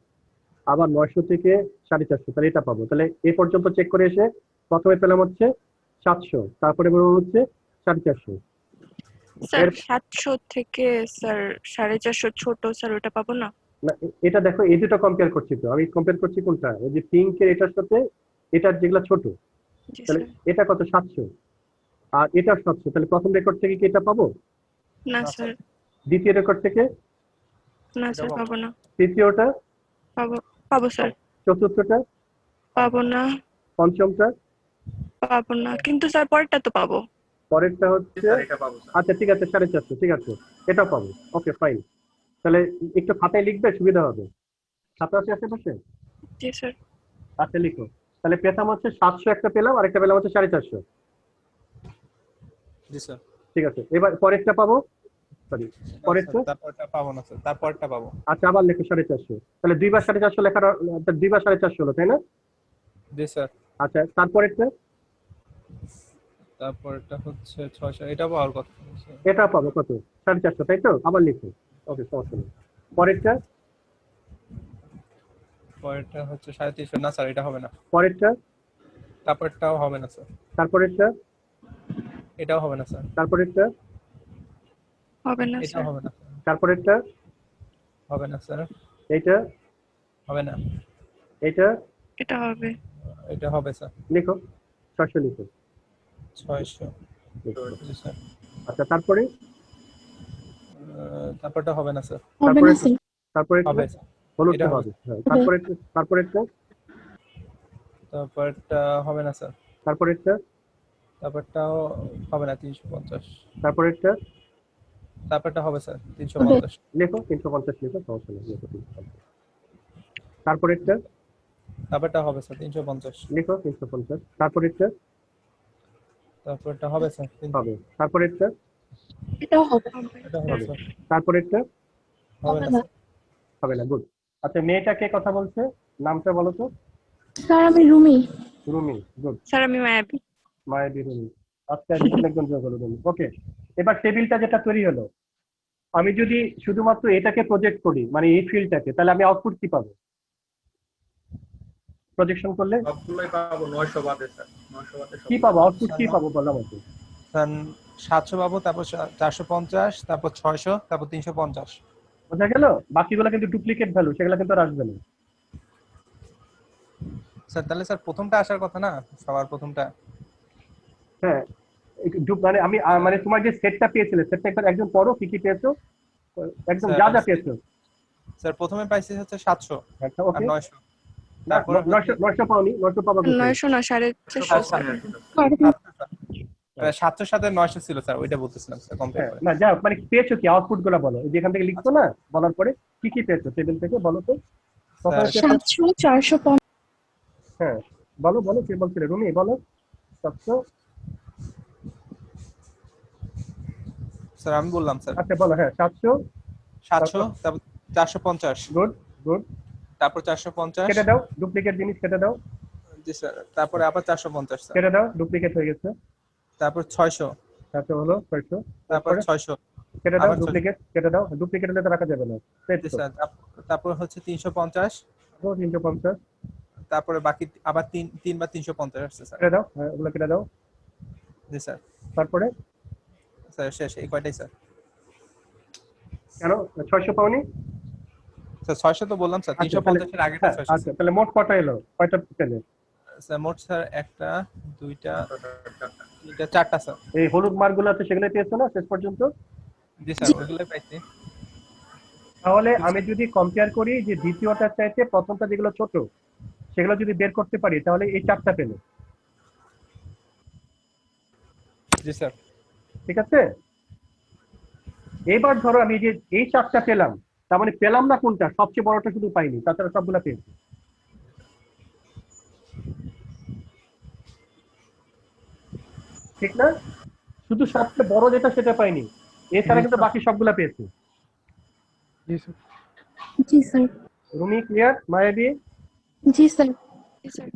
A: আবার 900 থেকে 450, তাহলে এটা পাবো। তাহলে এ পর্যন্ত চেক করে এসে প্রথমে পেলাম হচ্ছে 700, তারপরে বলবো হচ্ছে 450।
D: স্যার 700 থেকে স্যার 450 ছোট স্যার, ওটা পাবো না?
A: না, এটা দেখো এই দুটো কম্পেয়ার করছি, তো আমি কম্পেয়ার করছি কোনটা, এই যে পিঙ্কের এটার সাথে এটার যেগুলো ছোট।
D: জি
A: তাহলে
D: স্যার।
A: এটা কত 700, আর এটা 700, তাহলে প্রথম রেকর্ড থেকে কি এটা পাবো?
D: না স্যার।
A: দ্বিতীয় রেকর্ড থেকে?
D: না স্যার পাবো না।
A: তৃতীয়টা?
D: পাবো পাবো স্যার।
A: চতুর্থটা?
D: পাবো না।
A: পঞ্চমটা?
D: পাবো না, কিন্তু স্যার পরেরটা তো পাবো।
A: পরেরটা হচ্ছে,
C: স্যার এটা পাবো স্যার।
A: আচ্ছা ঠিক আছে 450, ঠিক আছে, এটাও পাবো। Okay fine. তাহলে একটু খাতায় লিখবে, সুবিধা হবে। খাতা আছে আশেপাশে?
D: জি স্যার।
A: আচ্ছা লিখো। তাহলে পেতাম হচ্ছে 700 একটা পেলাম, আর একটা পেলাম হচ্ছে 450।
E: জি স্যার।
A: ঠিক আছে, এবার পরেরটা পাবো, সরি পরেরটা।
E: তারপরটা পাবো না স্যার, তারপরটা পাবো।
A: আচ্ছা আবার লেখো 450, তাহলে দুইবার 450 লেখার, দুইবার 450 হলো, তাই না?
E: জি স্যার।
A: আচ্ছা তারপরেরটা?
E: তারপরটা হচ্ছে 600, এটা পাওয়ার কথা স্যার।
A: এটা পাবো কত 450, তাই তো? আবার লিখো। ওকে সমস্যা নেই। পরেরটা?
E: পরেরটা হচ্ছে 350, না স্যার এটা হবে না।
A: পরেরটা?
E: তারপরটাও হবে না স্যার।
A: তারপরেরটা?
E: এটাও হবে না স্যার।
A: তারপরেরটা?
D: হবে না
E: এটাও
D: স্যার।
E: হবে না স্যার।
A: তারপরেরটা?
E: হবে না স্যার।
A: এইটা?
E: হবে না।
A: এইটা?
D: এটা হবে।
E: এটা হবে স্যার।
A: লিখো 600 লিখো।
E: 600।
A: লিখো।
E: জি স্যার।
A: আচ্ছা তারপরে?
E: তারপরটা হবে না স্যার।
A: তারপরে? তারপরে
E: হবে স্যার।
A: হলো
E: এটা
A: তো
E: হবে।
A: হবে, হ্যাঁ। তারপরেরটা? তারপরেরটা?
E: তারপরটা হবে না স্যার।
A: তারপরেরটা?
E: তারপরটাও হবে না, 350।
A: তারপরেরটা?
E: তারপরটা হবে স্যার 350।
A: লেখো 350 লিখো, সমস্যা নেই, লেখো 350। তারপরেরটা?
E: তারপরটা হবে স্যার 350।
A: লিখো 350। তারপরেরটা?
E: তারপরটা হবে স্যার
A: হবে। তারপরেরটা?
F: এটাও হবে।
E: এটা হবে স্যার।
A: তারপরেরটা?
E: হবে না স্যার।
A: হবে না, গুড। আচ্ছা মেয়েটা কে কথা বলছে, নামটা বলো তো?
F: স্যার আমি রুমি।
A: রুমি, গুড।
D: স্যার আমি মায়াবী।
A: মায়াবী রুমি। আচ্ছা নতুন একজন যোগ হলো রুমি। ওকে, এবার টেবিলটা যেটা তৈরি হলো, আমি যদি শুধুমাত্র এটাকে প্রজেক্ট করি, মানে এই ফিল্ডটাকে, তাহলে আমি আউটপুট কি পাবো প্রজেকশন করলে?
C: সবগুলোই পাবো 900 বাদে স্যার। 900 বাদে
A: কি পাবো, আউটপুট কি পাবো বলো আমাকে।
E: স্যার 700 পাবো, তারপর 450, তারপর 600, তারপর 350।
A: বোঝা গেল? বাকিগুলো কিন্তু ডুপ্লিকেট ভ্যালু, সেগুলো কিন্তু আর আসবে না।
E: স্যার তাহলে স্যার প্রথমটা আসার কথা না, সবার প্রথমটা।
A: হ্যাঁ, মানে আমি মানে তোমার যে সেটটা পেয়েছিলে, সেটটা একবার একজন পড়ো, কি কি পেয়েছো একদম, যা যা পেয়েছো।
E: স্যার প্রথমে পাইছি হচ্ছে 700
A: আচ্ছা
E: আর
A: ওকে।
E: 900।
A: না,
E: তারপর
A: 900 পাওনি, 900 পাবা কোথায়?
D: 900 না 450।
E: 700 সাথে 900 ছিল স্যার, ওইটা বলতেছিলাম স্যার কম্পেয়ার
A: হ্যাঁ,
E: করে।
A: না যা মানে পেয়েছো কি, আউটপুট গুলো বলো, এই যেখান থেকে লিখছো না, বলার পরে কি কি পেয়েছো টেবিল থেকে বলো তো। প্রথমে পেয়েছো,
F: 700 450।
A: হ্যাঁ বলো বলো, কে বলছিলে, রুমি বলো। 700,
E: স্যার আমি বললাম স্যার।
A: আচ্ছা বলো, হ্যাঁ 700,
E: 700, তারপর 450,
A: গুড গুড।
E: তারপর 450,
A: কেটে দাও, ডুপ্লিকেট জিনিস কেটে দাও।
E: জি স্যার, তারপরে আবার 450 স্যার,
A: কেটে দাও, ডুপ্লিকেট হয়ে গেছে।
E: তারপর 600,
A: তারপর হলো 600,
E: তারপর
A: তারপরে
E: 600,
A: কেটে দাও,
E: আবার 600,
A: ডুপ্লিকেট কেটে দাও, ডুপ্লিকেট হলে তো রাখা যাবে না।
E: জি স্যার, তারপর হচ্ছে 350,
A: 350,
E: তারপরে বাকি আবার 3 বা 350 আসছে স্যার।
A: কেটে দাও, হ্যাঁ ওগুলো কেটে দাও।
E: জি স্যার,
A: তারপরে
E: স্যার শেষ এই কয়টাই স্যার।
A: কেন 600 পাওনি?
E: স্যার 600 তো বললাম স্যার,
A: আচ্ছা তাহলে
E: 350 এর আগেটা
A: হ্যাঁ
E: 600
A: আচ্ছা, তাহলে মোট কটা এলো, কয়টা পেলে?
E: স্যার। মোট স্যার 1টা 2টা 3টা 4টা স্যার।
A: এই হলুদ মার্কগুলো আছে সেগুলো পেয়েছো না শেষ পর্যন্ত?
E: জি স্যার, ওইগুলো পাইছি।
A: তাহলে আমি যদি কম্পেয়ার করি যে দ্বিতীয়টার চাইতে প্রথমটা যেগুলো ছোট সেগুলো যদি বের করতে পারি তাহলে এই 4টা পেলে।
E: জি স্যার,
A: ঠিক আছে, এবার ধরো আমি যে এই 4টা পেলাম, তার মানে পেলাম না কোনটা, সবচেয়ে বড়টা শুধু পাইনি, তাছাড়া সবগুলা পেয়েছি। ঠিক না? শুধু সবচেয়ে বড় যেটা সেটা পাইনি, এছাড়া কিন্তু বাকি সবগুলা পেয়েছি।
B: জি স্যার।
F: জি স্যার।
A: রুমি ক্লিয়ার? মায়াবী?
F: জি স্যার।
D: জি স্যার।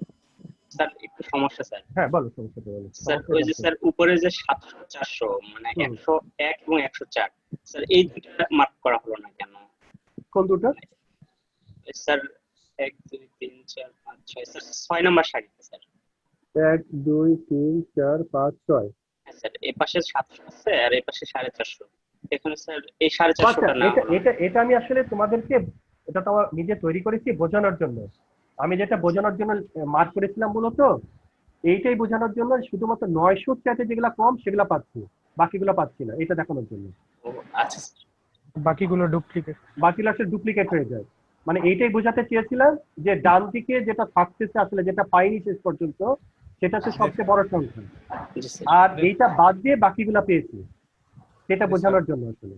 G: স্যার একটু সমস্যা স্যার।
A: হ্যাঁ বলো, সমস্যাটা বলো।
G: স্যার ওই যে স্যার উপরে যে 700 400 মানে 101 এবং 104 স্যার এই দুটো মার্ক করা হলো না কেন?
A: কোন দুটো?
G: স্যার 1 2 3 4 5 6 স্যার 6 নাম্বার সারিতে স্যার।
A: 1 2 3 4 5 6।
G: হ্যাঁ স্যার, এই পাশে 700 আছে আর এই পাশে 450। এখানে স্যার এই 450
A: আচ্ছা,
G: টা না
A: এটা এটা এটা আমি আসলে তোমাদেরকে, এটা তো আমার নিজে তৈরি করেছি বোঝানোর জন্য। আমি যেটা বোঝানোর জন্য মার্ক করেছিলাম মূলত এইটাই বোঝানোর জন্য, শুধুমাত্র 900 চাইতে যেগুলা কম সেগুলা পাচ্ছি, বাকিগুলো পাচ্ছি না, এটা দেখানোর জন্য।
G: ও আচ্ছা স্যার।
B: বাকিগুলো ডুপ্লিকেট।
A: বাকিগুলো আসলে ডুপ্লিকেট হয়ে যায়, মানে এইটাই বোঝাতে চেয়েছিলাম যে ডান দিকে যেটা থাকতেছে আসলে যেটা পাইনি শেষ পর্যন্ত সেটা হচ্ছে সবচেয়ে বড় সংখ্যা,
G: জি স্যার।
A: আর এইটা বাদ দিয়ে বাকিগুলা পেয়েছি, সেটা বোঝানোর জন্য আসলে।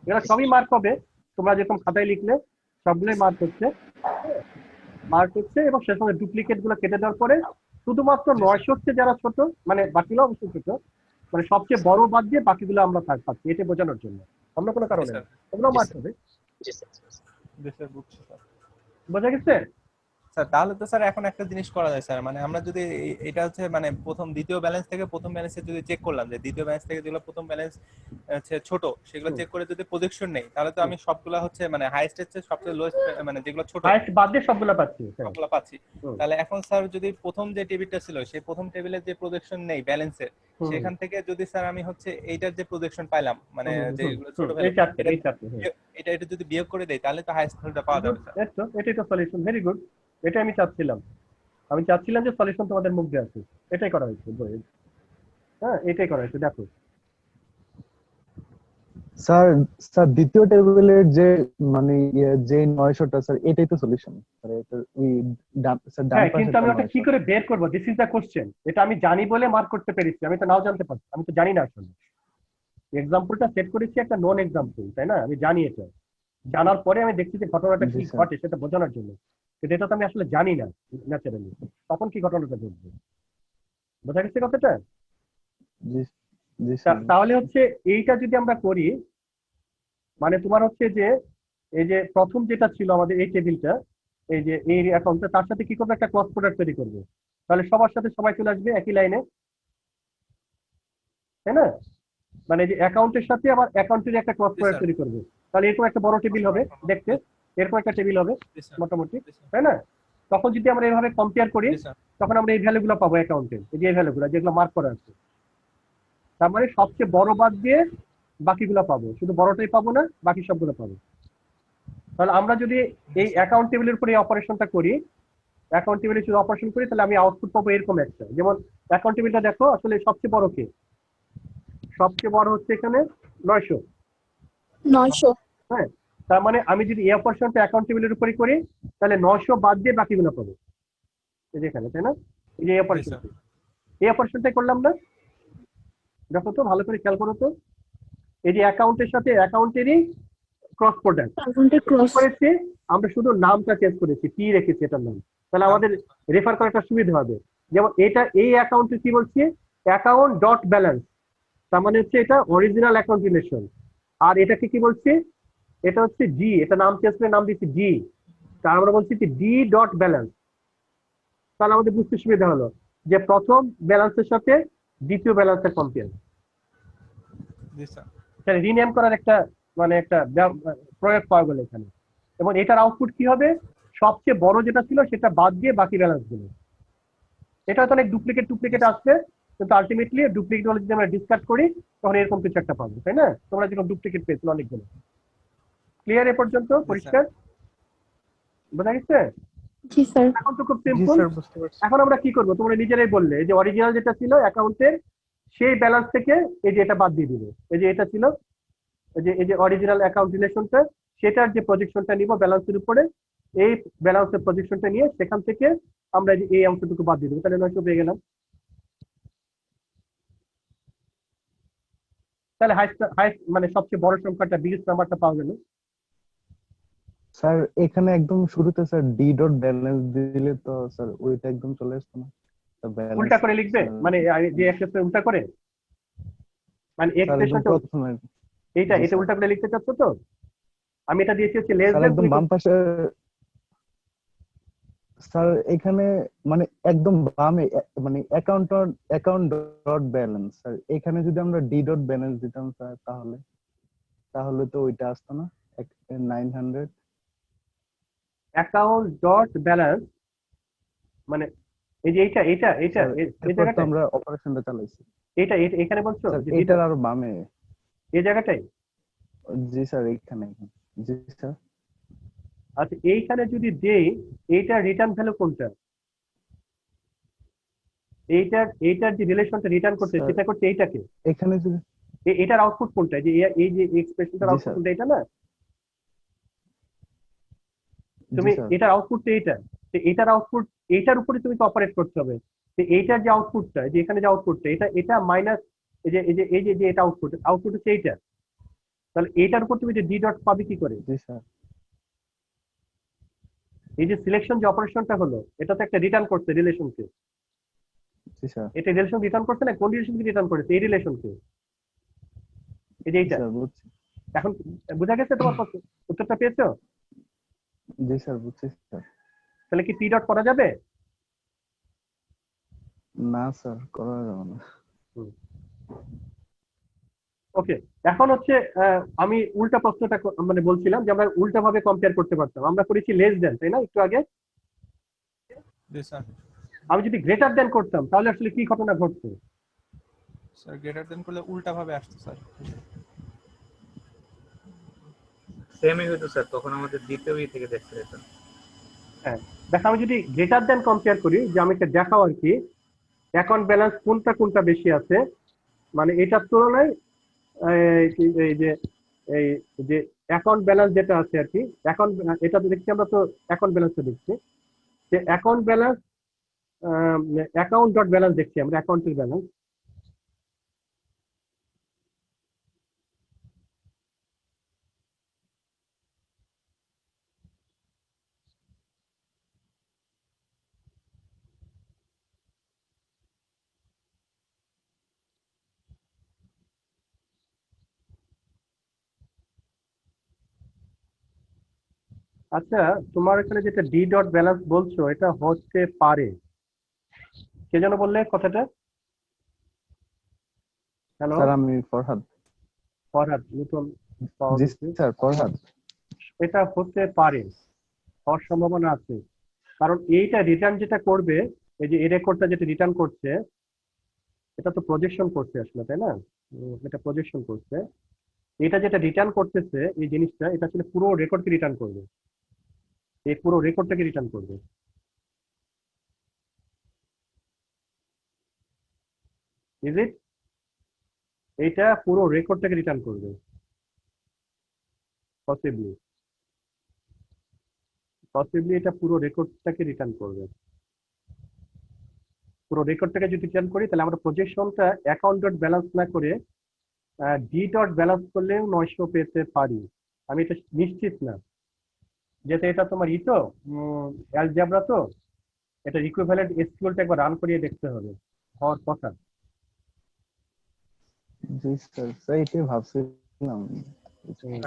A: এরা সবই মার্ক হবে, তোমরা যেরকম খাতায় লিখলে সবগুলোই মার্ক হচ্ছে, এবং সে সময় ডুপ্লিকেট গুলো কেটে দেওয়ার পরে শুধুমাত্র 900 হচ্ছে যারা ছোট, মানে বাকিগুলো অবশ্যই ছোট, মানে সবচেয়ে বড় বাদ দিয়ে বাকিগুলো আমরা পাচ্ছি, এটা বোঝানোর জন্য, অন্য কোনো কারণে না। ওগুলো মার্ক হবে।
G: জি স্যার।
E: জি স্যার, বুঝছি স্যার।
A: বোঝা গেছে?
E: স্যার তাহলে তো স্যার এখন একটা জিনিস করা যায় স্যার, মানে আমরা যদি এটা হচ্ছে মানে প্রথম দ্বিতীয় ব্যালেন্স থেকে প্রথম ব্যালেন্সে যদি চেক করলাম যে দ্বিতীয় ব্যালেন্স থেকে যেগুলো প্রথম ব্যালেন্স হচ্ছে ছোট সেগুলো চেক করে যদি প্রজেকশন নেই, তাহলে তো আমি সবগুলা হচ্ছে মানে হাইয়েস্ট হচ্ছে সবচেয়ে লোয়েস্ট মানে যেগুলো ছোট
A: হাইয়েস্ট বাদ দিয়ে সবগুলো পাচ্ছি।
E: সবগুলো পাচ্ছি। তাহলে এখন স্যার যদি প্রথম যে টেবিলটা ছিল সেই প্রথম টেবিলের যে প্রজেকশন নেই ব্যালেন্সের, সেখান থেকে যদি স্যার আমি হচ্ছে এইটার যে প্রজেকশন পাইলাম মানে যেগুলো ছোট এটা এটা যদি বিয়োগ করে দেই তাহলে তো হাইয়েস্ট ভ্যালুটা পাওয়া যাবে স্যার।
A: এটাই তো সলিউশন, ভেরি গুড। এটা আমি চাচ্ছিলাম, যে সলিউশন তোমাদের মুখ দিয়ে আসে, এটাই করা হয়েছে। হ্যাঁ এটাই করা হয়েছে, দেখো
H: স্যার। স্যার দ্বিতীয় টেবিলের যে মানে যে 900টা স্যার এটাই তো সলিউশন স্যার। এটা ওই স্যার ডান
A: হ্যাঁ,
H: পাশে
A: কিন্তু আমি ওটা কি করে বের করবো, দিস ইজ দ্য কোশ্চেন। এটা আমি জানি বলে মার্ক করতে পেরেছি, আমি তো নাও জানতে পারছি, আমি তো জানি না আসলে। এক্সাম্পলটা সেট করেছি একটা নন এক্সাম্পল, তাই না? আমি জানি এটা, জানার পরে আমি দেখছি যে ঘটনাটা কি ঘটে সেটা বোঝানোর জন্য, কিন্তু এটা তো আমি আসলে জানি না ন্যাচারালি, তখন কি ঘটনাটা ঘটবে। বোঝা গেছে কথাটা?
H: জি জি স্যার।
A: তাহলে হচ্ছে এইটা যদি আমরা করি, মানে তোমার হচ্ছে যে এই যে প্রথম যেটা ছিল আমাদের এই টেবিলটা, এই যে এই অ্যাকাউন্টটা, তার সাথে কি করবে, একটা ক্রস প্রোডাক্ট তৈরি করবে, তাহলে সবার সাথে সবাই চলে আসবে একই লাইনে, তাই না? মানে যে অ্যাকাউন্টের সাথে আবার অ্যাকাউন্টের একটা ক্রস প্রোডাক্ট তৈরি করবে, তাহলে এরকম একটা বড় টেবিল হবে দেখতে, এরকম একটা টেবিল হবে মোটামুটি, তাই না? তখন যদি আমরা এইভাবে কম্পেয়ার করি তখন আমরা এই ভ্যালুগুলো পাবো অ্যাকাউন্টে, এই যে এই ভ্যালুগুলো যেগুলো মার্ক করা আছে, তার মানে সবচেয়ে বড় বাদ দিয়ে বাকিগুলো পাবো, শুধু বড়টাই পাবো না, বাকি সবগুলো পাবো। তাহলে আমরা যদি এই অ্যাকাউন্ট টেবিলের উপরে এই অপারেশনটা করি, অ্যাকাউন্ট টেবিলে শুধু অপারেশন করি, তাহলে আমি আউটপুট পাবো এরকম একটা, যেমন অ্যাকাউন্ট টেবিলটা দেখো, আসলে সবচেয়ে বড় কে? সবচেয়ে বড় হচ্ছে এখানে 900।
F: 900।
A: হ্যাঁ, তার মানে আমি যদি এই অপারেশনটা অ্যাকাউন্ট টেবিলের উপরে করি তাহলে 900 বাদ দিয়ে বাকিগুলো পাবো এই যে এখানে, তাই না? এই যে এই অপারেশনটাই করলাম না, দেখো তো ভালো করে খেয়াল করো তো, এই যে অ্যাকাউন্টের সাথে অ্যাকাউন্টেরই ক্রস প্রোডাক্ট করেছি, আমরা শুধু নামটা চেঞ্জ করেছি, টি রেখেছি এটার নাম, তাহলে আমাদের রেফার করাটা সুবিধা হবে। যেমন এটা এই অ্যাকাউন্টে কি বলছি, অ্যাকাউন্ট ডট ব্যালেন্স, তার মানে হচ্ছে এটা অরিজিনাল অ্যাকাউন্ট রিলেশন, আর এটাকে কি বলছি, এটা হচ্ছে জি, এটা নাম চেঞ্জ করে নাম দিচ্ছি জি, তার আমরা বলছি কি ডি ডট ব্যালেন্স, তাহলে আমাদের বুঝতে সুবিধা হলো যে প্রথম ব্যালেন্সের সাথে দ্বিতীয় ব্যালেন্সের কম্পেয়ার।
E: জি স্যার।
A: তাহলে রিনেম করার একটা মানে একটা প্রয়োগ পাওয়া গেল এখানে। এবং এটার আউটপুট কি হবে, সবচেয়ে বড় যেটা ছিল সেটা বাদ দিয়ে বাকি ব্যালেন্স গুলো। এটা তো অনেক ডুপ্লিকেট আসবে, কিন্তু আলটিমেটলি ডুপ্লিকেট গুলো যদি আমরা ডিসকার্ড করি তখন এরকম কিছু একটা পাবো, তাই না? তোমরা যেরকম ডুপ্লিকেট পেয়েছিল অনেকগুলো। ক্লিয়ার এ পর্যন্ত? পরিষ্কার বোঝা গেছে?
F: জি স্যার।
A: এখন তো খুব
B: জি
A: সিম্পল।
B: স্যার, বুঝতে পারছি।
A: এখন আমরা কি করবো, তোমরা নিজেরাই বললে যে অরিজিনাল যেটা ছিল অ্যাকাউন্টের সেই ব্যালেন্স থেকে এই যে এটা বাদ দিয়ে দিবে। এই যে এটা ছিল এই যে অরিজিনাল অ্যাকাউন্ট রিলেশনটা, সেটার যে প্রজেকশনটা নিব ব্যালেন্সের উপরে, এই ব্যালেন্সের প্রজেকশনটা নিয়ে সেখান থেকে আমরা এই অংশটুকু বাদ দিয়ে দেবো। তাহলে 900 পেয়ে গেলাম। তাহলে হাইস্ট মানে সবচেয়ে বড় সংখ্যাটা, বিগেস্ট নাম্বারটা পাওয়া গেল।
H: স্যার এখানে একদম শুরুতে স্যার ডি ডট ব্যালেন্স দিলে তো স্যার ওইটা একদম চলে আসতো না?
A: উল্টা করে লিখবে মানে যে এক্সপ্রেশন উল্টা করে, মানে
H: স্যার একদম
A: এক্সপ্রেশনটা
H: প্রথমে।
A: এটা
H: জি
A: এটা
H: স্যার।
A: উল্টা করে লিখতে চাচ্ছ তো? আমি এটা দিয়েছি হচ্ছে লেস
H: স্যার
A: দেন।
H: একদম বাম পাশে স্যার এখানে মানে একদম বামে মানে অ্যাকাউন্ট ডট ব্যালেন্স স্যার, এখানে যদি আমরা ডি ডট ব্যালেন্স দিতাম স্যার তাহলে তাহলে তো ওইটা আসতো না 900।
A: অ্যাকাউন্ট ডট ব্যালেন্স মানে এই যে এইটা
H: স্যার
A: এই
H: এরপর তো
A: জায়গাটা,
H: আমরা অপারেশনটা চালাইছি
A: এটা এখানে বলছো
H: স্যার,
A: যে
H: এটার আরো বামে।
A: এই জায়গাটাই।
H: জি স্যার এখানে। জি স্যার।
A: আচ্ছা এইখানে যদি দেই, এইটার রিটার্ন ভ্যালু কোনটা? এইটার যে রিলেশনটা রিটার্ন করতে
H: স্যার
A: সেটা করছে এইটাকে।
H: এখানে যদি
A: এটার আউটপুট কোনটা? যে এই যে এক্সপ্রেশনটার
H: জি
A: আউটপুট
H: স্যার।
A: কোনটা? এটা না?
H: জি
A: তুমি
H: স্যার।
A: এটার আউটপুট তো এইটা, তো এটার আউটপুট এইটার উপরে তুমি তো অপারেট করতে হবে। তো এইটার যে আউটপুটটা, যে এখানে যে আউটপুটটা, এটা মাইনাস এই যে এটা আউটপুট হচ্ছে এইটা। তাহলে এইটার উপর তুমি যে ডি ডট পাবে কি করে?
H: জি স্যার।
A: এই যে সিলেকশন যে অপারেশনটা হলো, এটা তো একটা রিটার্ন করছে রিলেশনকে।
H: জি স্যার।
A: এটা রিলেশন রিটার্ন করছে না, কোন রিলেশনকে রিটার্ন করেছে? এই রিলেশনকে, এই যে
H: জি
A: এইটা।
H: স্যার বুঝছি।
A: এখন বোঝা গেছে তোমার উত্তরটা পেয়েছো?
H: জি স্যার বুঝছি স্যার।
A: তাহলে কি পি ডট করা যাবে?
H: না স্যার করা যাবে না।
A: ওকে, এখন হচ্ছে আমি উল্টা প্রশ্নটা মানে বলছিলাম যে আমরা উল্টা ভাবে কম্পেয়ার করতে পারতাম। আমরা করেছি লেস দেন, তাই না একটু আগে?
E: জি স্যার।
A: আমি যদি গ্রেটার দেন করতাম তাহলে আসলে কি ঘটনা ঘটতো?
E: স্যার গ্রেটার দেন করলে উল্টা ভাবে আসতো স্যার।
C: সেমই হতো স্যার, তখন আমাদের দ্বিতীয় থেকে দেখতে যেত।
A: হ্যাঁ দেখো, আমি যদি গ্রেটার দেন কম্পেয়ার করি, যে আমি একটা দেখাও আর কি অ্যাকাউন্ট ব্যালেন্স কোনটা বেশি আছে, মানে এটার তুলনায় এই যে অ্যাকাউন্ট ব্যালেন্স যেটা আছে আর কি, অ্যাকাউন্ট এটা দেখছি আমরা তো অ্যাকাউন্ট ব্যালেন্সটা দেখছি, যে account balance account dot balance দেখছি আমরা, অ্যাকাউন্টের ব্যালেন্স। আচ্ছা তোমার এখানে যেটা ডি ডট ব্যালেন্স বলছো, এটা হতে পারে, কে যেন বললে কথাটা? হ্যালো,
H: স্যার আমি ফরহাদ।
A: ফরহাদ নতুন
H: জি স্যার ফরহাদ।
A: এটা হতে পারে, হওয়ার সম্ভাবনা আছে। কারণ এইটা রিটার্ন যেটা করবে, এই যে এই রেকর্ডটা যেটা রিটার্ন করছে, এটা তো প্রজেকশন করছে আসলে, তাই না? এটা প্রজেকশন করছে। এটা যেটা রিটার্ন করতেছে এই জিনিসটা, এটা আসলে পুরো রেকর্ডকে রিটার্ন করবে, এই পুরো রেকর্ডটাকে রিটার্ন করবে। Is it? এইটা পুরো রেকর্ডটাকে রিটার্ন করবে পসিবলি, এটা পুরো রেকর্ডটাকে রিটার্ন করবে। পুরো রেকর্ডটাকে যদি রিটার্ন করি, তাহলে আমরা প্রজেকশনটা অ্যাকাউন্ট ডট ব্যালেন্স না করে ডি ডট ব্যালেন্স করলেও 900 পেতে পারি। আমি এটা নিশ্চিত না, যেটা এটা তোমার তো অ্যালজেব্রা তো, এটা ইকুইভ্যালেন্ট এসকিউএলটা একবার রান করিয়ে দেখতে হবে, হওয়ার কথা।
H: জি স্যার, স্যার এটাই ভাবছিলাম।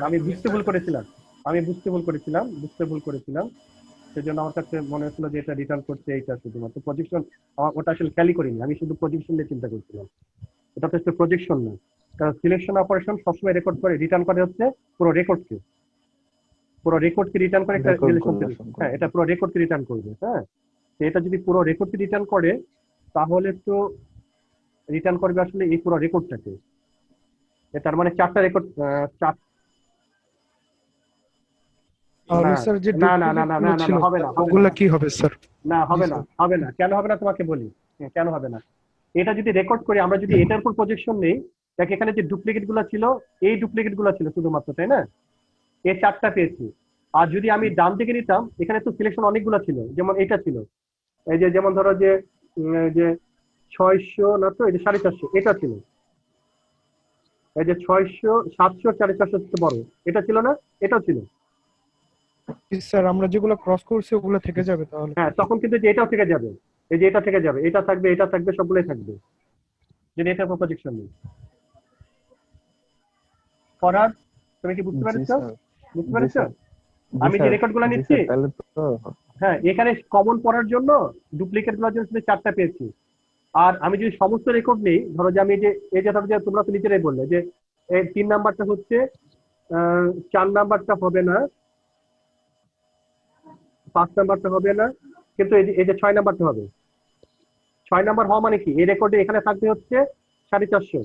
A: আমি বুঝতে ভুল করেছিলাম, সেজন্য আমার কাছে মনে হচ্ছিল যে এটা রিটার্ন করছে এইটা শুধুমাত্র প্রজেকশন, ওটা আসলে ক্যালি করিনি, আমি শুধু প্রজেকশন নিয়ে চিন্তা করছিলাম। এটা তো প্রজেকশন না, কারণ সিলেকশন অপারেশন সবসময় রেকর্ড করে রিটার্ন করে হচ্ছে পুরো রেকর্ডকে, রিটার্ন করে একটা
H: Record
A: রিলেশন।
H: করবে সম্পূর্ণ।
A: হ্যাঁ, এটা পুরো রেকর্ডকে রিটার্ন করবে। হ্যাঁ, তো এটা যদি পুরো রেকর্ডকে রিটার্ন করে তাহলে তো রিটার্ন করবে আসলে এই পুরো রেকর্ডটাকে। তার মানে 4টা রেকর্ড,
B: তাহলে স্যার যে
A: না না না না না না
B: ছিল
A: হবে না,
B: ওগুলা কি হবে স্যার?
A: না হবে
B: জি,
A: না,
B: স্যার।
A: হবে না। কেন হবে না তোমাকে বলি, কেন হবে না। এটা যদি রেকর্ড করি, আমরা যদি এটার উপর প্রজেকশন নেই, দেখ এখানে যে ডুপ্লিকেট গুলো ছিল, এই ডুপ্লিকেট গুলো ছিল শুধুমাত্র, তাই না? এই 4টা পেয়েছি। আর যদি আমি ডান দিকে নিতাম, এখানে তো সিলেকশন অনেকগুলো ছিল, যেমন এটা ছিল, এই যে যেমন ধরো যে যে 600 না তো এই যে 450 এটা ছিল, এই যে 600 700 450 থেকে বড় এটা ছিল না, এটাও ছিল।
B: স্যার আমরা যেগুলো ক্রস করছি ওগুলো থেকে যাবে তাহলে?
A: হ্যাঁ, তখন কিন্তু যে এটাও থেকে যাবে, এই যে এটা থেকে যাবে, এটা থাকবে, এটা থাকবে, সবগুলোই থাকবে যদি এটা প্রজেকশন নেই। ফরহাদ, তুমি কি বুঝতে
H: জি
A: পেরেছো?
H: স্যার।
A: বুঝতে
H: জি
A: পেরেছো
H: স্যার।
A: আমি যে রেকর্ড গুলো
H: জি
A: নিচ্ছি?
H: স্যার, তাহলে তো
A: হ্যাঁ, এখানে কমন পড়ার জন্য ডুপ্লিকেট গুলোর জন্য শুধু 4টা পেয়েছি। আর আমি যদি সমস্ত রেকর্ড নেই, ধরো যে আমি এই যে ধরো যে তোমরা তো নিজেরাই বললে যে এই 3 নাম্বারটা হচ্ছে 4 নাম্বারটা হবে না, 5 নাম্বারটা হবে না, কিন্তু এই যে 6 নাম্বারটা হবে। 6 নাম্বার হওয়া মানে কি, এই রেকর্ডে এখানে থাকবে হচ্ছে 450,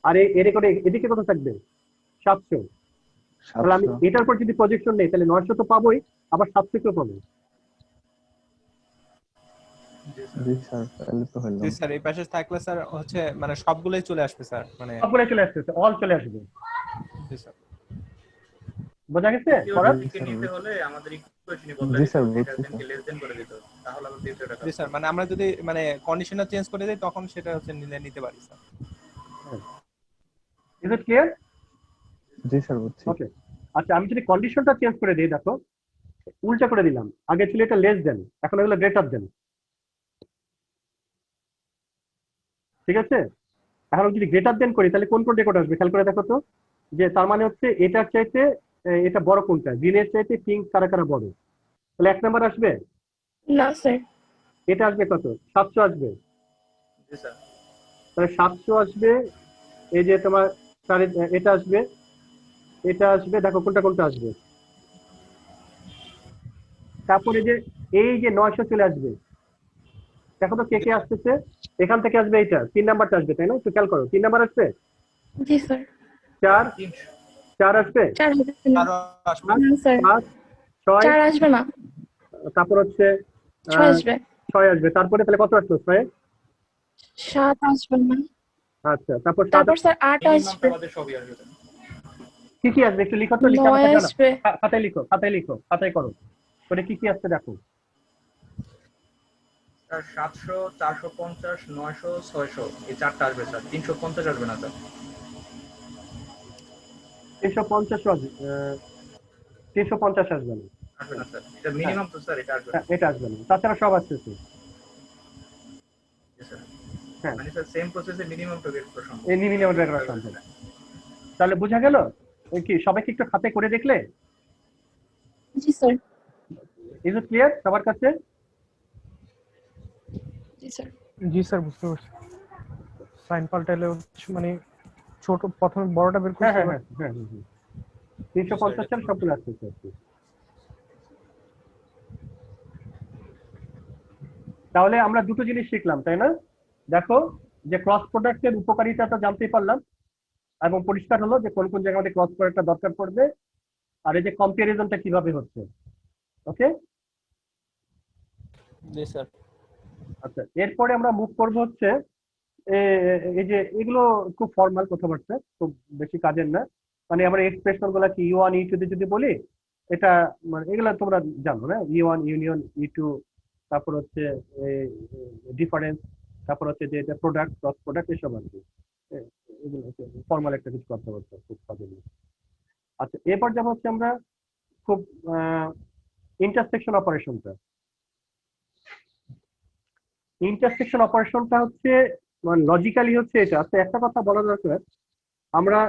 A: আর এই রেকর্ডে এদিকে কত থাকবে 700। তাহলে আমি
H: 700।
A: এটার উপর যদি প্রজেকশন নেই তাহলে 900 তো পাবোই, আবার 700 কেও পাবো।
H: জি স্যার, তাহলে তো হলো।
E: জি স্যার, এই পাশে থাকলে স্যার হচ্ছে মানে সবগুলোই চলে আসবে স্যার, মানে
A: সবগুলো চলে আসতেছে, অল চলে আসবে।
E: জি স্যার।
A: বোঝা গেছে?
C: দিকে নিতে হলে আমাদের ইকুয়েশনই বদলে
H: জি
C: দিতে
H: স্যার,
C: হবে, এটা
H: বুঝছি
C: দেনকে লেস দেন করে দিতে হবে, তাহলে আমরা দ্বিতীয়টা
E: জি স্যার, মানে আমরা যদি মানে কন্ডিশনটা চেঞ্জ করে দিই তখন সেটা হচ্ছে নিতে পারি sir.
A: Is it clear?
H: G sir, বুঝছি।
A: ওকে, আচ্ছা আমি যদি কন্ডিশনটা চেঞ্জ করে দিই, দেখো উল্টা করে দিলাম, আগে ছিল এটা লেস দেন, এখন এগুলো গ্রেটার দেন। ঠিক আছে, এখন যদি গ্রেটার দেন করি তাহলে কোন কোন রেকর্ড আসবে খেয়াল করে দেখো তো। যে তার মানে হচ্ছে এটার চাইতে এটা বড় কোনটা, গ্রিনের চাইতে পিঙ্ক কারা কারা বড়, তাহলে 1 নাম্বার আসবে।
F: না স্যার।
A: এটা আসবে কত, 700 আসবে।
C: জি স্যার।
A: তাহলে 700 আসবে, এই যে তোমার এটা আসবে, এটা আসবে, দেখো কোনটা কোনটা আসবে। তারপরে যে এই যে 900 চলে আসবে, দেখো তো কে কে আসতেছে, এখান থেকে আসবে, এইটা 3 নাম্বারটা আসবে, তাই না? একটু খেয়াল করো, 3 নাম্বার আসবে,
F: জি স্যার।
A: 4 4 আসবে,
F: 4 আসবে না।
E: আরো আসবে।
F: না স্যার,
A: 5 6,
F: 4 আসবে না,
A: তারপর হচ্ছে
F: 6 আসবে।
A: 6 আসবে, তারপরে তাহলে কত আসলো 6?
F: 7 আসবে না।
A: আচ্ছা, তারপর
F: তারপর স্যার 8 আসবে।
C: আমাদের সবই আসবে।
A: কি কি আসবে একটু লিখো তো, লিখে
F: 9
A: আমাকে জানাও।
F: আসবে।
A: খাতায় লিখো, খাতায় লিখো, খাতায় করো করে কি কি আসছে দেখো।
C: স্যার 700 450 900 600 এই 4টা আসবে স্যার, 350 আসবে না স্যার।
A: 350 আসবে, 350 আসবে না,
C: আসবে না স্যার, এটা মিনিমাম তো স্যার, এটা আসবে না।
A: এটা আসবে না, তাছাড়া সব আসতেছে।
C: জি স্যার।
A: হ্যাঁ,
C: মানে স্যার সেম প্রসেসে মিনিমামটা বের করা সম্ভব।
A: এই মিনিমাম বের করা সম্ভব। তাহলে বোঝা গেল? ওই কি সবাইকে একটু খাতায় করে দেখলে?
F: জি স্যার।
A: ইজ ইট ক্লিয়ার সবার কাছে?
F: জি স্যার।
B: জি স্যার, বুঝতে পারছি। সাইন পাল্টাইলে মানে ছোট প্রথমে বড়টা বের
A: হ্যাঁ
B: করতে
A: হ্যাঁ হ্যাঁ হ্যাঁ 350 চাল সবগুলো আসতেছে আর কি। তাহলে আমরা দুটো জিনিস শিখলাম, তাই না? দেখো যে ক্রস প্রোডাক্টের উপকারিতাটা জানতে পারলাম, এবং পরিষ্কার হলো যে কোন কোন জায়গায় আমাদের ক্রস প্রোডাক্টটা দরকার পড়বে, আর এই যে কম্পারিজনটা কিভাবে হচ্ছে। ওকে,
E: জি স্যার।
A: আচ্ছা এরপরে আমরা মুভ করব হচ্ছে এই যে এগুলো খুব ফর্মাল কথাবার্তা, খুব বেশি কাজের না। মানে আমরা এক্সপ্রেশন গুলা কি E1 E2 যদি বলি, এটা মানে এগুলা তোমরা জানো না, E1 ইউনিয়ন E2, তারপর হচ্ছে ডিফারেন্স, তারপর হচ্ছে যে এটা প্রোডাক্ট ক্রস প্রোডাক্ট এসব আর কি। এগুলো ফর্মাল একটা কিছু কথাবার্তা, খুব কাজের না। আচ্ছা এরপর যাবো হচ্ছে আমরা খুব ইন্টারসেকশন অপারেশনটা। ইন্টারসেকশন অপারেশনটা হচ্ছে মানে লজিক্যালি হচ্ছে এটা। আচ্ছা একটা কথা বলা দরকার, আমরা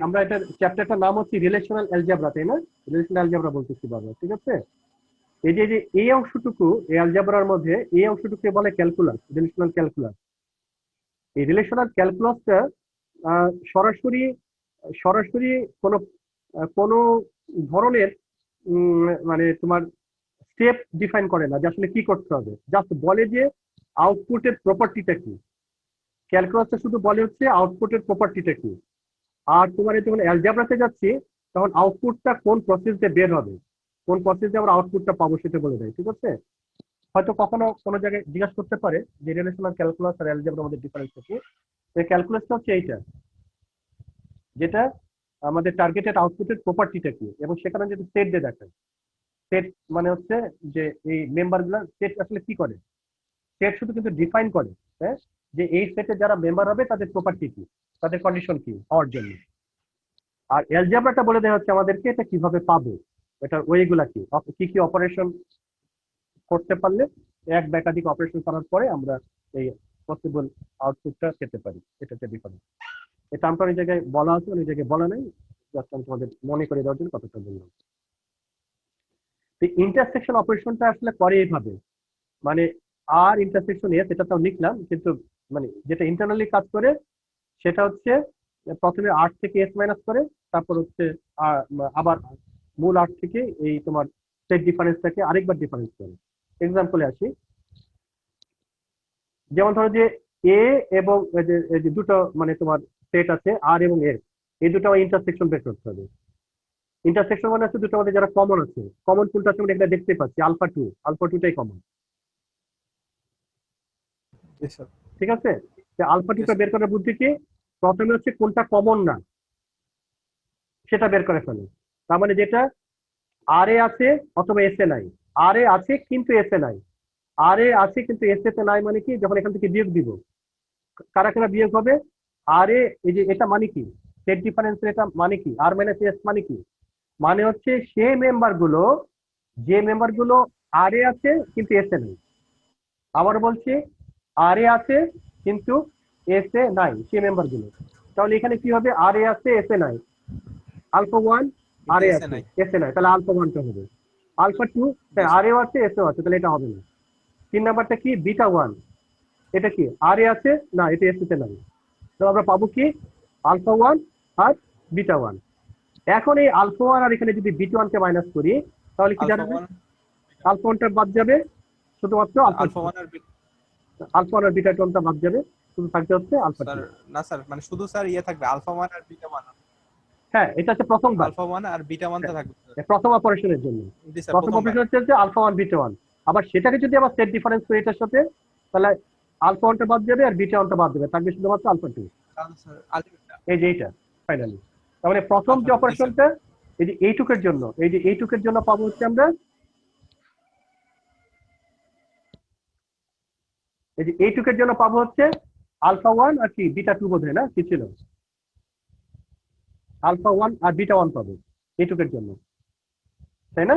A: আমরা এটা চ্যাপ্টারটার নাম হচ্ছে রিলেশনাল অ্যালজেব্রা, তাই না? রিলেশনাল অ্যালজেব্রা বলতেছি বাবা, ঠিক আছে? এই যে এই অংশটুকু এই অ্যালজেব্রার মধ্যে এই অংশটুকুকে বলে ক্যালকুলাস, রিলেশনাল ক্যালকুলাস। এই রিলেশনাল ক্যালকুলাসটা সরাসরি সরাসরি কোনো কোনো ধরনের মানে তোমার স্টেপ ডিফাইন করে না যে আসলে কি করতে হবে, জাস্ট বলে যে আউটপুটের প্রপার্টিটা কি। ক্যালকুলাসটা শুধু বলে হচ্ছে আউটপুটের প্রপার্টিটা কি। আর তোমার যখন অ্যালজেব্রাতে যাচ্ছি তখন আউটপুটটা কোন প্রসেস দিয়ে বের হবে, কোন প্রসেস দিয়ে আমরা আউটপুটটা পাবো সেটা বলে দেয়। ঠিক আছে, হয়তো কখনো কোনো জায়গায় জিজ্ঞাসা করতে পারে যে রিলেশনাল ক্যালকুলাস আর অ্যালজেব্রার মধ্যে ডিফারেন্স আছে। এই ক্যালকুলাসটা হচ্ছে এইটা, যেটা আমাদের টার্গেটেড আউটপুটের প্রপার্টিটা কি, এবং সেখানে যদি সেট দিয়ে দেখায়। সেট মানে হচ্ছে যে এই মেম্বারগুলো সেট আসলে কি করে, সেট শুধু কিন্তু ডিফাইন করে, হ্যাঁ, যে এই সেটে যারা মেম্বার হবে তাদের প্রপার্টি কি, তাদের কন্ডিশন কি হওয়ার জন্য। আর অ্যালজেব্রাটা বলে দেওয়া হচ্ছে আমাদেরকে এটা কিভাবে পাবো, এটার ওয়েগুলা কি, কি কি অপারেশন করতে পারলে এক বা একাধিক অপারেশন করার পরে আমরা এই পসিবল আউটপুটটা পেতে পারি। এটা হচ্ছে ডিফারেন্স। এটা আমরা অনেক জায়গায় বলা আছে, অনেক জায়গায় বলা নাই, জাস্ট আমি তোমাদের মনে করে দেওয়ার জন্য কথাটা বললাম। ইন্টারসেকশন অপারেশনটা আসলে করে এইভাবে, মানে আর ইন্টারসেকশন এস এটা তো লিখলাম, কিন্তু মানে যেটা ইন্টারনালি কাজ করে সেটা হচ্ছে প্রথমে আর থেকে এস মাইনাস করে, তারপর হচ্ছে আবার মূল আর থেকে এই তোমার সেট ডিফারেন্সটাকে আরেকবার ডিফারেন্স করে। এক্সাম্পলে আসি, যেমন ধরো যে এ এবং এই যে দুটো মানে তোমার সেট আছে আর এবং এর, এই দুটো ইন্টারসেকশন বের করতে হবে। ইন্টারসেকশন মানে হচ্ছে দুটো মধ্যে যারা কমন আছে, কমন কোনটা আছে আমরা এখানে দেখতে পাচ্ছি আলফা টুটাই কমন। ঠিক আছে, আলফা টুটা বের করার বুদ্ধি কি, প্রথমে হচ্ছে কোনটা কমন না সেটা বের করে ফেলে। তার মানে যেটা আর এ আছে অথবা এস এ নাই, আর এ আছে কিন্তু এস এ নাই, আর এ আছে কিন্তু এস এ নাই, মানে কি যখন এখান থেকে বিয়োগ দিব কারা কারা বিয়োগ হবে, আর এ এই যে এটা মানে কি সেট ডিফারেন্সের, এটা মানে কি আর মাইনাস এস মানে কি, মানে হচ্ছে সেই মেম্বার গুলো যে মেম্বার গুলো আর এ আছে কিন্তু এস এ নাই। আবার বলছি আর এ আছে কিন্তু এস এ নাই সেই মেম্বার গুলো, তাহলে এখানে কি হবে, আর এ আছে এস এ নাই, আলফা ওয়ান আর এ আছে এস এ নাই, তাহলে আলফা ওয়ানটা হবে। আলফা টু আর এ আছে এস এ আছে, তাহলে এটা হবে না। 3 নাম্বারটা কি, বিটা ওয়ান, এটা কি আর এ আছে না, এটা এস তে নাই, তো আমরা পাবো কি আলফা ওয়ান আর বিটা ওয়ান। এখন এই আলফা ওয়ান আর এখানে যদি বিটা ওয়ান কে মাইনাস করি তাহলে কি দাঁড়াবে, আলফা ওয়ানটা বাদ যাবে, শুধুমাত্র আলফা ওয়ান আর বিটা ওয়ানটা বাদ যাবে, শুধু থাকতে হচ্ছে আলফা টু।
E: না স্যার, মানে শুধু স্যার ইয়ে থাকবে আলফা 1 আর বিটা 1।
A: হ্যাঁ, এটা হচ্ছে প্রথম
E: আলফা 1 আর বিটা 1 টা থাকবে
A: প্রথম অপারেশনের জন্য। প্রথম অপারেশন হচ্ছে আলফা ওয়ান বিটা ওয়ান, আবার সেটাকে যদি আবার সেট ডিফারেন্স করি এটার সাথে, তাহলে আলফা ওয়ানটা বাদ যাবে আর বিটা ওয়ানটা বাদ যাবে, থাকবে শুধুমাত্র আলফা টু। এই যে এইটা ফাইনালি, তার মানে প্রথম যে অপারেশনটা এই যে এইটুকের জন্য, এই যে এইটুকের জন্য পাবো হচ্ছে আমরা এই যে এইটুকের জন্য পাবো হচ্ছে আলফা ওয়ান আর কি বিটা টু বোধ হয় না, কি ছিল, আলফা ওয়ান আর বিটা ওয়ান পাবো এইটুকের জন্য, তাই না?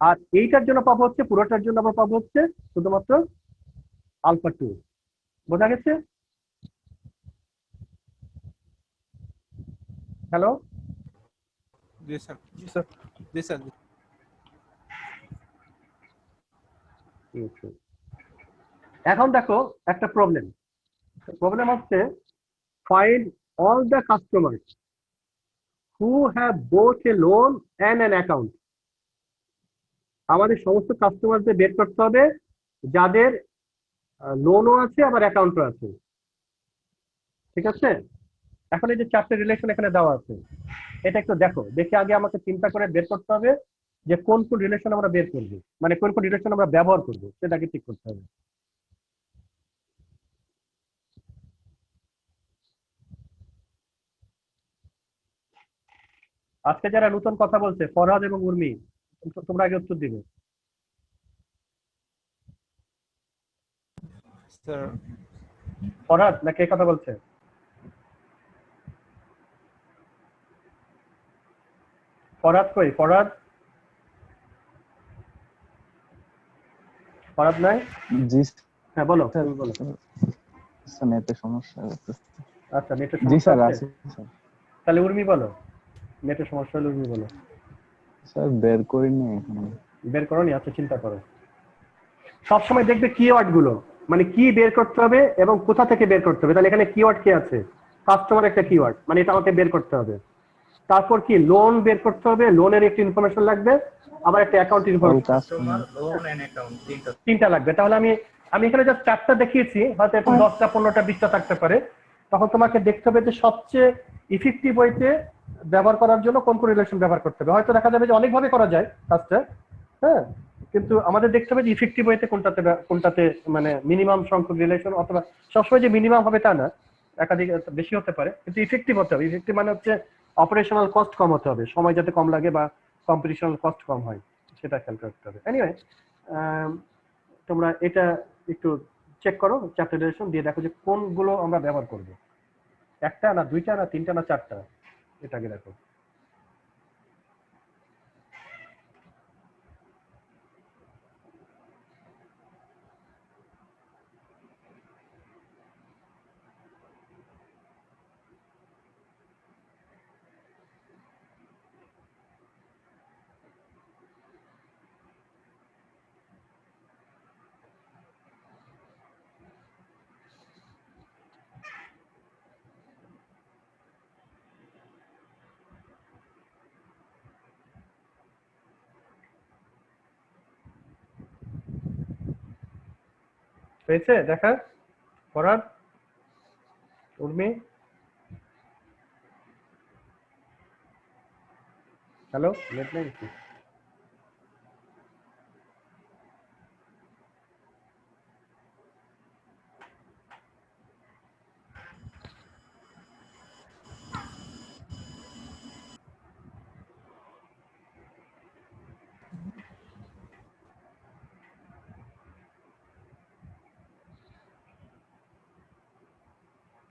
A: আর এইটার জন্য পাবো হচ্ছে, পুরোটার জন্য আবার পাবো হচ্ছে শুধুমাত্র আলফা টু। বোঝা গেছে? হ্যালো,
E: জি স্যার, জি স্যার, জি স্যার।
A: এখন দেখো একটা প্রবলেম হচ্ছে find all the customers who have both a loan and an account। আমাদের সমস্ত কাস্টমারদের বের করতে হবে যাদের লোনও আছে আবার অ্যাকাউন্টও আছে। ঠিক আছে, এখন এই যে চারটে রিলেশন এখানে দেওয়া আছে, এটা একটু দেখো, দেখে আগে আমাকে চিন্তা করে বের করতে হবে যে কোন কোন রিলেশন আমরা বের করবো, মানে কোন কোন রিলেশন আমরা ব্যবহার করবো সেটাকে ঠিক করতে হবে। আজকে যারা নতুন কথা বলছে ফরহাদ এবং উর্মি, তোমরা আগে উত্তর দিবে।
E: স্যার
A: ফরহাদ না কে কথা বলছে? ফরহাদ কই? ফরহাদ নাই?
H: জি
A: হ্যাঁ বলো,
H: স্যার,
A: তুমি বলো।
H: স্যার নেটের সমস্যা হচ্ছে।
A: আচ্ছা, নেটের
H: জি
A: সমস্যা
H: স্যার
A: আছে,
H: আছে স্যার।
A: তাহলে উর্মি বলো, নেটের সমস্যা হলে উর্মি বলো।
H: স্যার বের করিনি এখন।
A: বের করো নি? আচ্ছা চিন্তা করো। সবসময় দেখবে কিওয়ার্ড গুলো, মানে কি বের করতে হবে এবং কোথা থেকে বের করতে হবে। তাহলে এখানে কিওয়ার্ড কি আছে? কাস্টমার একটা কিওয়ার্ড, মানে এটা আমাকে বের করতে হবে। তারপর কি লোন বের করতে হবে, লোনের একটি ইনফরমেশন লাগবে, আবার একটা account information
C: customer, loan and account
A: তিনটা লাগবে। তাহলে আমি এখানে জাস্ট 4টা দেখিয়েছি, হয়তো এখন 10টা 15টা 20টা থাকতে পারে। তখন তোমাকে দেখতে হবে যে সবচেয়ে ইফেক্টিভ ওয়েতে ব্যবহার করার জন্য কোন কোন রিলেশন ব্যবহার করতে হবে। হয়তো দেখা যাবে যে অনেকভাবে করা যায় কাজটা, হ্যাঁ, কিন্তু আমাদের দেখতে হবে যে ইফেক্টিভ ওয়েতে কোনটাতে মানে মিনিমাম সংখ্যক রিলেশন, অথবা সবসময় যে মিনিমাম হবে তা না, একাধিক বেশি হতে পারে, কিন্তু ইফেক্টিভ হতে হবে। ইফেক্টিভ মানে হচ্ছে অপারেশনাল কস্ট কম হতে হবে, সময় যাতে কম লাগে বা কম্পিটিশনাল কস্ট কম হয়, সেটা খেয়াল করতে হবে। এনিওয়ে, তোমরা এটা একটু চেক করো, চ্যাপ্টার রিলেশন দিয়ে দেখো যে কোনগুলো আমরা ব্যবহার করব, একটা না দুইটা না তিনটা না চারটা, এটাকে দেখো। হয়েছে দেখা? পড়ার উর্মি, হ্যালো, নেট নাই কি?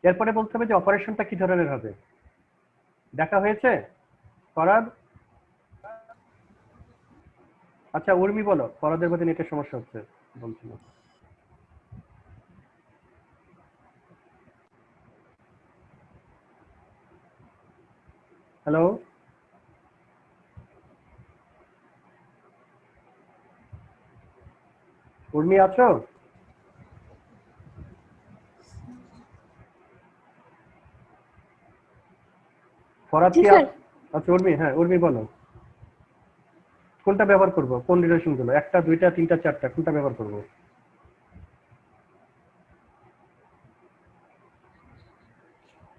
A: এরপরে বলতে হবে যে অপারেশনটা কি ধরনের হবে, দেখা হয়েছে ফরাদ? আচ্ছা উর্মি বলো, ফরাদের মধ্যে নেটের সমস্যা হচ্ছে বলছিল। হ্যালো, উর্মি আছো? ফরাদ
F: জি
A: কি?
F: স্যার।
A: আচ্ছা উর্মি, হ্যাঁ উর্মি বলো, কোনটা ব্যবহার করব, কোন রিলেশন গুলো, একটা দুইটা তিনটা চারটা, কোনটা ব্যবহার করব?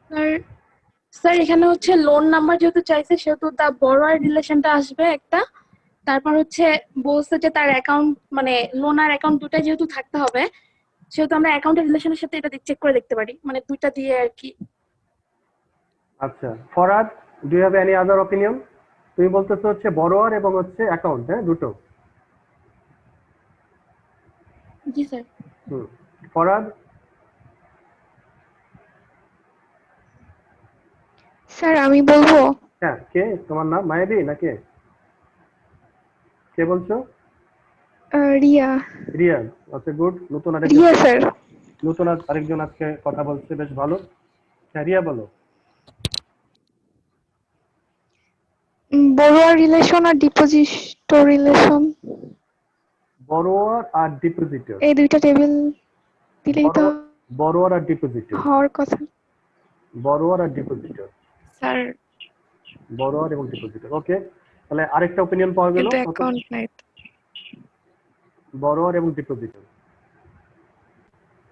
F: স্যার স্যার এখানে হচ্ছে লোন নাম্বার যেহেতু চাইছে সেহেতু তার বড়োয়ার রিলেশনটা আসবে একটা। তারপর হচ্ছে বলছে যে তার অ্যাকাউন্ট মানে লোন আর অ্যাকাউন্ট দুটাই যেহেতু থাকতে হবে সেহেতু আমরা অ্যাকাউন্টের রিলেশনের সাথে এটা চেক করে দেখতে পারি, মানে দুইটা দিয়ে আর কি।
A: আচ্ছা Farhad, do you have any other opinion? তুমি বলতেছো হচ্ছে বড়োয়ার এবং হচ্ছে অ্যাকাউন্ট, হ্যাঁ দুটো।
F: জি স্যার।
A: ফরাদ?
D: স্যার আমি বলবো।
A: হ্যাঁ, কে তোমার নাম? মায়াবী না কে? কে বলছো?
D: রিয়া।
A: রিয়া, আচ্ছা গুড। নতুন
D: রিয়া স্যার।
A: আরেকজন আজকে কথা বলছে, বেশ ভালো। হ্যাঁ রিয়া বলো।
D: বড়ুয়া রিলেশন আর ডিপোজিটর রিলেশন,
A: বড়োয়ার আর ডিপোজিটর,
D: এই দুইটা টেবিল দিলেই তো
A: বড়োয়ার আর ডিপোজিটর,
D: হওয়ার কথা।
A: বড়োয়ার আর ডিপোজিটর,
D: স্যার
A: বড়োয়ার এবং ডিপোজিটর। ওকে, তাহলে আরেকটা ওপিনিয়ন পাওয়া গেল,
D: কিন্তু অ্যাকাউন্ট নাই।
A: বড়োয়ার এবং ডিপোজিটর।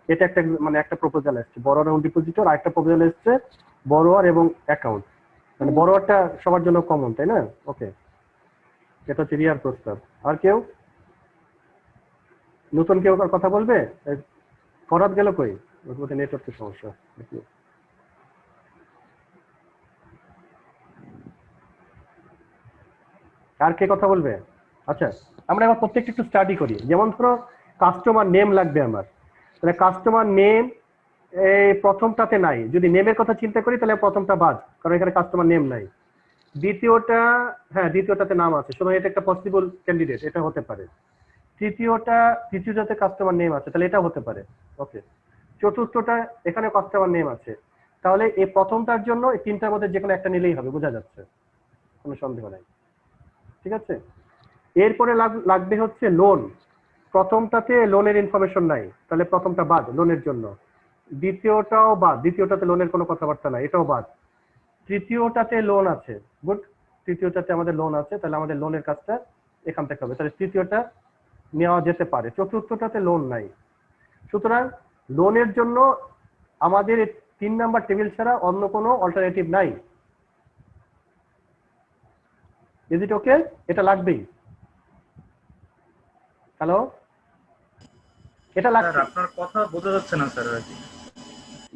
A: এটা একটা মানে একটা প্রপোজাল আসছে, বড়োয়ার এবং ডিপোজিটর। আর একটা প্রপোজাল এসছে বড়োয়ার এবং অ্যাকাউন্ট, মানে বড়োয়ারটা সবার জন্য কমন, তাই না? ওকে, এটা হচ্ছে রিয়ার প্রস্তাব। আর কেউ নতুন কেউ কথা বলবে? ফরাদ গেল কই? ওর মধ্যে নেটওয়ার্কের সমস্যা নাকি? আর কে কথা বলবে? আচ্ছা আমরা এবার প্রত্যেকটা একটু স্টাডি করি। যেমন ধরো কাস্টমার নেম লাগবে আমার, তাহলে কাস্টমার নেম এই প্রথমটাতে নাই। যদি নেমের কথা চিন্তা করি তাহলে প্রথমটা বাদ, কারণ এখানে কাস্টমার নেম নাই। দ্বিতীয়টা, হ্যাঁ দ্বিতীয়টাতে নাম আছে, সুতরাং এটা একটা পসিবল ক্যান্ডিডেট, এটা হতে পারে। তৃতীয়টাতে কাস্টমার নেম আছে, তাহলে এটা হতে পারে। ওকে, চতুর্থটা এখানে কাস্টমার নেম আছে, তাহলে এই প্রথমটার জন্য এই তিনটার মধ্যে যে কোনো একটা নিলেই হবে, বোঝা যাচ্ছে, কোনো সন্দেহ নাই। ঠিক আছে, এরপরে লাগবে হচ্ছে লোন। প্রথমটাতে লোনের ইনফরমেশন নাই, তাহলে প্রথমটা বাদ লোনের জন্য। দ্বিতীয়টাও বাদ, দ্বিতীয়টাতে লোনের কোনো কথাবার্তা নাই, এটাও বাদ। তৃতীয়টাতে লোন আছে, গুড, তৃতীয়টাতে আমাদের লোন আছে, তাহলে আমাদের লোনের কাজটা এখান থেকে হবে, তাহলে তৃতীয়টা নেওয়া যেতে পারে। চতুর্থটাতে লোন নাই, সুতরাং লোনের জন্য আমাদের 3 নাম্বার টেবিল ছাড়া অন্য কোনো অল্টারনেটিভ নাই। ইজ ইট ওকে? এটা লাগবেই। হ্যালো, এটা
C: স্যার
A: লাগবে।
C: আপনার কথা বোঝা যাচ্ছে না স্যার।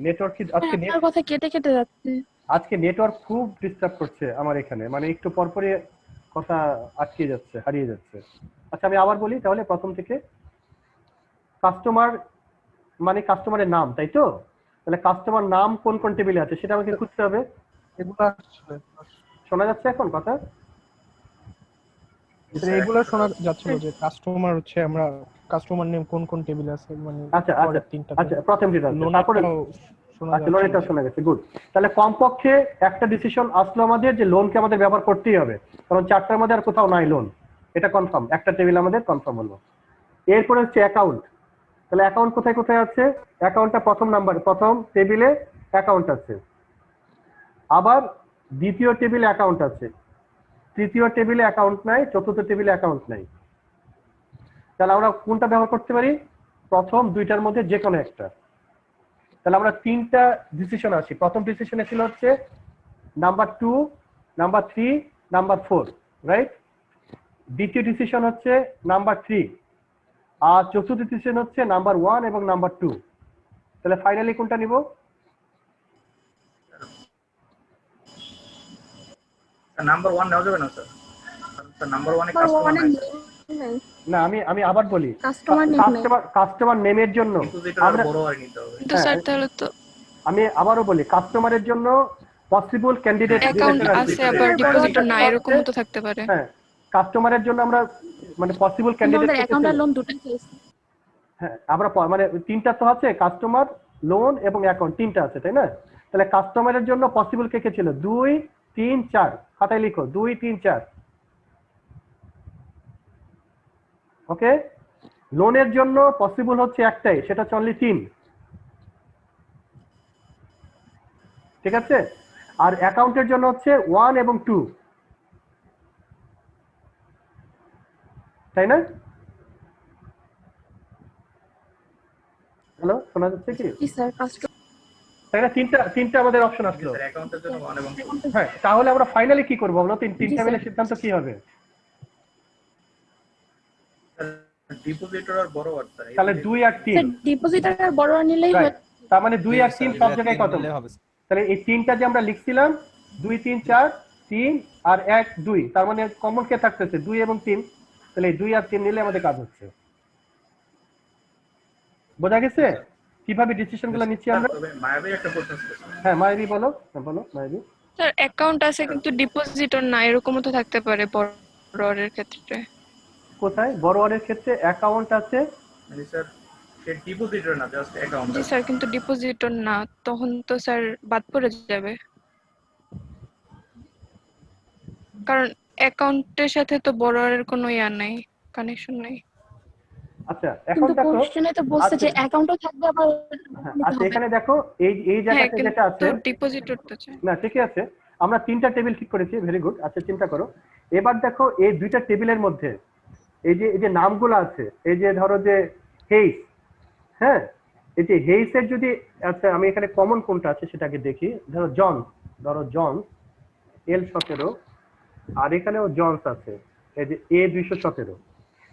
A: নেটওয়ার্ক কি আজকে
F: আপনার কথা কেটে কেটে যাচ্ছে।
A: আজকে নেটওয়ার্ক খুব ডিস্টার্ব করছে আমার এখানে, মানে একটু পরপরই কথা আটকে যাচ্ছে, হারিয়ে যাচ্ছে। আচ্ছা আমি আবার বলি তাহলে প্রথম থেকে। কাস্টমার মানে কাস্টমারের নাম, তাই তো? তাহলে কাস্টমার নাম কোন কোন টেবিলে আছে সেটা আমাকে খুঁজতে হবে।
B: এগুলো আসলে
A: শোনা যাচ্ছে এখন কথা?
B: এগুলো শোনা যাচ্ছিল যে কাস্টমার হচ্ছে আমরা কাস্টমার নেম কোন কোন টেবিলে আছে, মানে
A: আচ্ছা আচ্ছা
B: পরের তিনটা
A: আচ্ছা, প্রথম যেটা আছে, তারপরে
B: শোনা
A: আচ্ছা লোনেরটা শোনা গেছে, গুড। তাহলে কমপক্ষে একটা ডিসিশন আসলো আমাদের যে লোনকে আমাদের ব্যবহার করতেই হবে, কারণ 4টার মধ্যে আর কোথাও নাই লোন, এটা কনফার্ম, একটা টেবিল আমাদের কনফার্ম হলো। এরপরে হচ্ছে অ্যাকাউন্ট। তাহলে অ্যাকাউন্ট কোথায় কোথায় আছে? অ্যাকাউন্টটা প্রথম নাম্বারে, প্রথম টেবিলে অ্যাকাউন্ট আছে, আবার দ্বিতীয় টেবিলে অ্যাকাউন্ট আছে, তৃতীয় টেবিলে অ্যাকাউন্ট নাই, চতুর্থ টেবিলে অ্যাকাউন্ট নাই। তাহলে আমরা কোনটা ব্যবহার করতে পারি? প্রথম দুইটার মধ্যে যে কোনো একটা। তাহলে আমরা 3টা ডিসিশন আসি। প্রথম ডিসিশনে ছিল হচ্ছে নাম্বার 2, নাম্বার 3, নাম্বার 4, রাইট? দ্বিতীয় ডিসিশন হচ্ছে নাম্বার 3, আর চতুর্থ ডিসিশন হচ্ছে নাম্বার 1 এবং নাম্বার 2। তাহলে ফাইনালি কোনটা নিব?
C: নাম্বার 1 নেওয়া যাবে না স্যার? স্যার নাম্বার 1 এ কাস্টমার নাই
A: না, আমি আবার বলি, কাস্টমার নেমের জন্য
C: কিন্তু যেটা
A: আমরা
C: বড় আর নিতে হবে।
D: কিন্তু স্যার তাহলে তো
A: আমি আবারও বলি, কাস্টমারের জন্য পসিবল ক্যান্ডিডেট
D: অ্যাকাউন্ট আছে আবার ডিপোজিটর না, এরকমও তো থাকতে পারে।
A: হ্যাঁ, কাস্টমারের জন্য আমরা মানে পসিবল
F: কিন্তু
A: ক্যান্ডিডেট
F: আমাদের অ্যাকাউন্ট আর লোন দুটোই চাইছে।
A: হ্যাঁ, আমরা মানে 3টা তো আছে, কাস্টমার, লোন এবং অ্যাকাউন্ট, 3টা আছে, তাই না? তাহলে কাস্টমারের জন্য পসিবল কে কে ছিল? 2, 3, 4, খাতায় লিখো 2, 3, 4। ওকে, লোনের জন্য পসিবল হচ্ছে একটাই, সেটা হচ্ছে অনলি 3, ঠিক আছে? আর অ্যাকাউন্টের জন্য হচ্ছে 1 এবং 2, তাই না? হ্যালো, শোনা যাচ্ছে কি?
F: জি স্যার,
A: তাই না? তিনটা আমাদের অপশন আসলো।
C: স্যার অ্যাকাউন্টের জন্য 1 এবং 2।
A: হ্যাঁ, তাহলে আমরা ফাইনালি কি করবো বলো? তিনটা মিলে সিদ্ধান্ত কি হবে?
C: ডিপোজিটর আর বড় আর স্যার।
A: তাহলে 2 আর 3,
F: স্যার ডিপোজিটর আর বড়রা নিলেই হয়।
A: তার মানে 2 আর 3 সব জায়গায় কত? তাহলে এই 3টা যে আমরা লিখছিলাম 2, 3, 4, 3 আর 1, 2, তার মানে কমন কে থাকতেছে 2 এবং 3। তাহলে এই 2 আর 3 নিলে আমাদের কাজ হচ্ছে। বোঝা গেছে কিভাবে ডিসিশন গুলো নিচ্ছি আমরা?
C: তবে মায়াবী একটা প্রশ্ন ছিল।
A: হ্যাঁ মায়াবী বলো, হ্যাঁ বলো মায়াবী।
D: স্যার অ্যাকাউন্ট আছে কিন্তু ডিপোজিটর না, এরকমও তো থাকতে পারে বড়ের ক্ষেত্রে।
A: কোথায়? বড়োয়ারের ক্ষেত্রে অ্যাকাউন্ট আছে,
C: মানে স্যার সে ডিপোজিটর না, জাস্ট অ্যাকাউন্ট।
D: জি স্যার, কিন্তু ডিপোজিটর না, তখন তো স্যার বাদ পড়ে যাবে, কারণ অ্যাকাউন্টের সাথে তো বড়ের কোনো ইয়া নাই, কানেকশন নাই।
A: আচ্ছা এখন
F: কিন্তু
A: দেখো,
F: কোশ্চেনে তো বলছে যে অ্যাকাউন্টও থাকবে আবার
A: আচ্ছা এখানে দেখো এই জায়গাতে যেটা আছে,
D: ডিপোজিটর তো চাই
A: না ঠিকই আছে, আমরা 3টা টেবিল ঠিক করেছি, ভেরি গুড। আচ্ছা চিন্তা করো, এবার দেখো এই 2টা টেবিলের মধ্যে এই যে নামগুলো আছে, এই যে ধরো যে হেইস, হ্যাঁ, এই যে হেইসের যদি, আচ্ছা আমি এখানে কমন কোনটা আছে সেটাকে দেখি। ধরো জন L17, আর এখানেও জনস আছে, এই যে A217।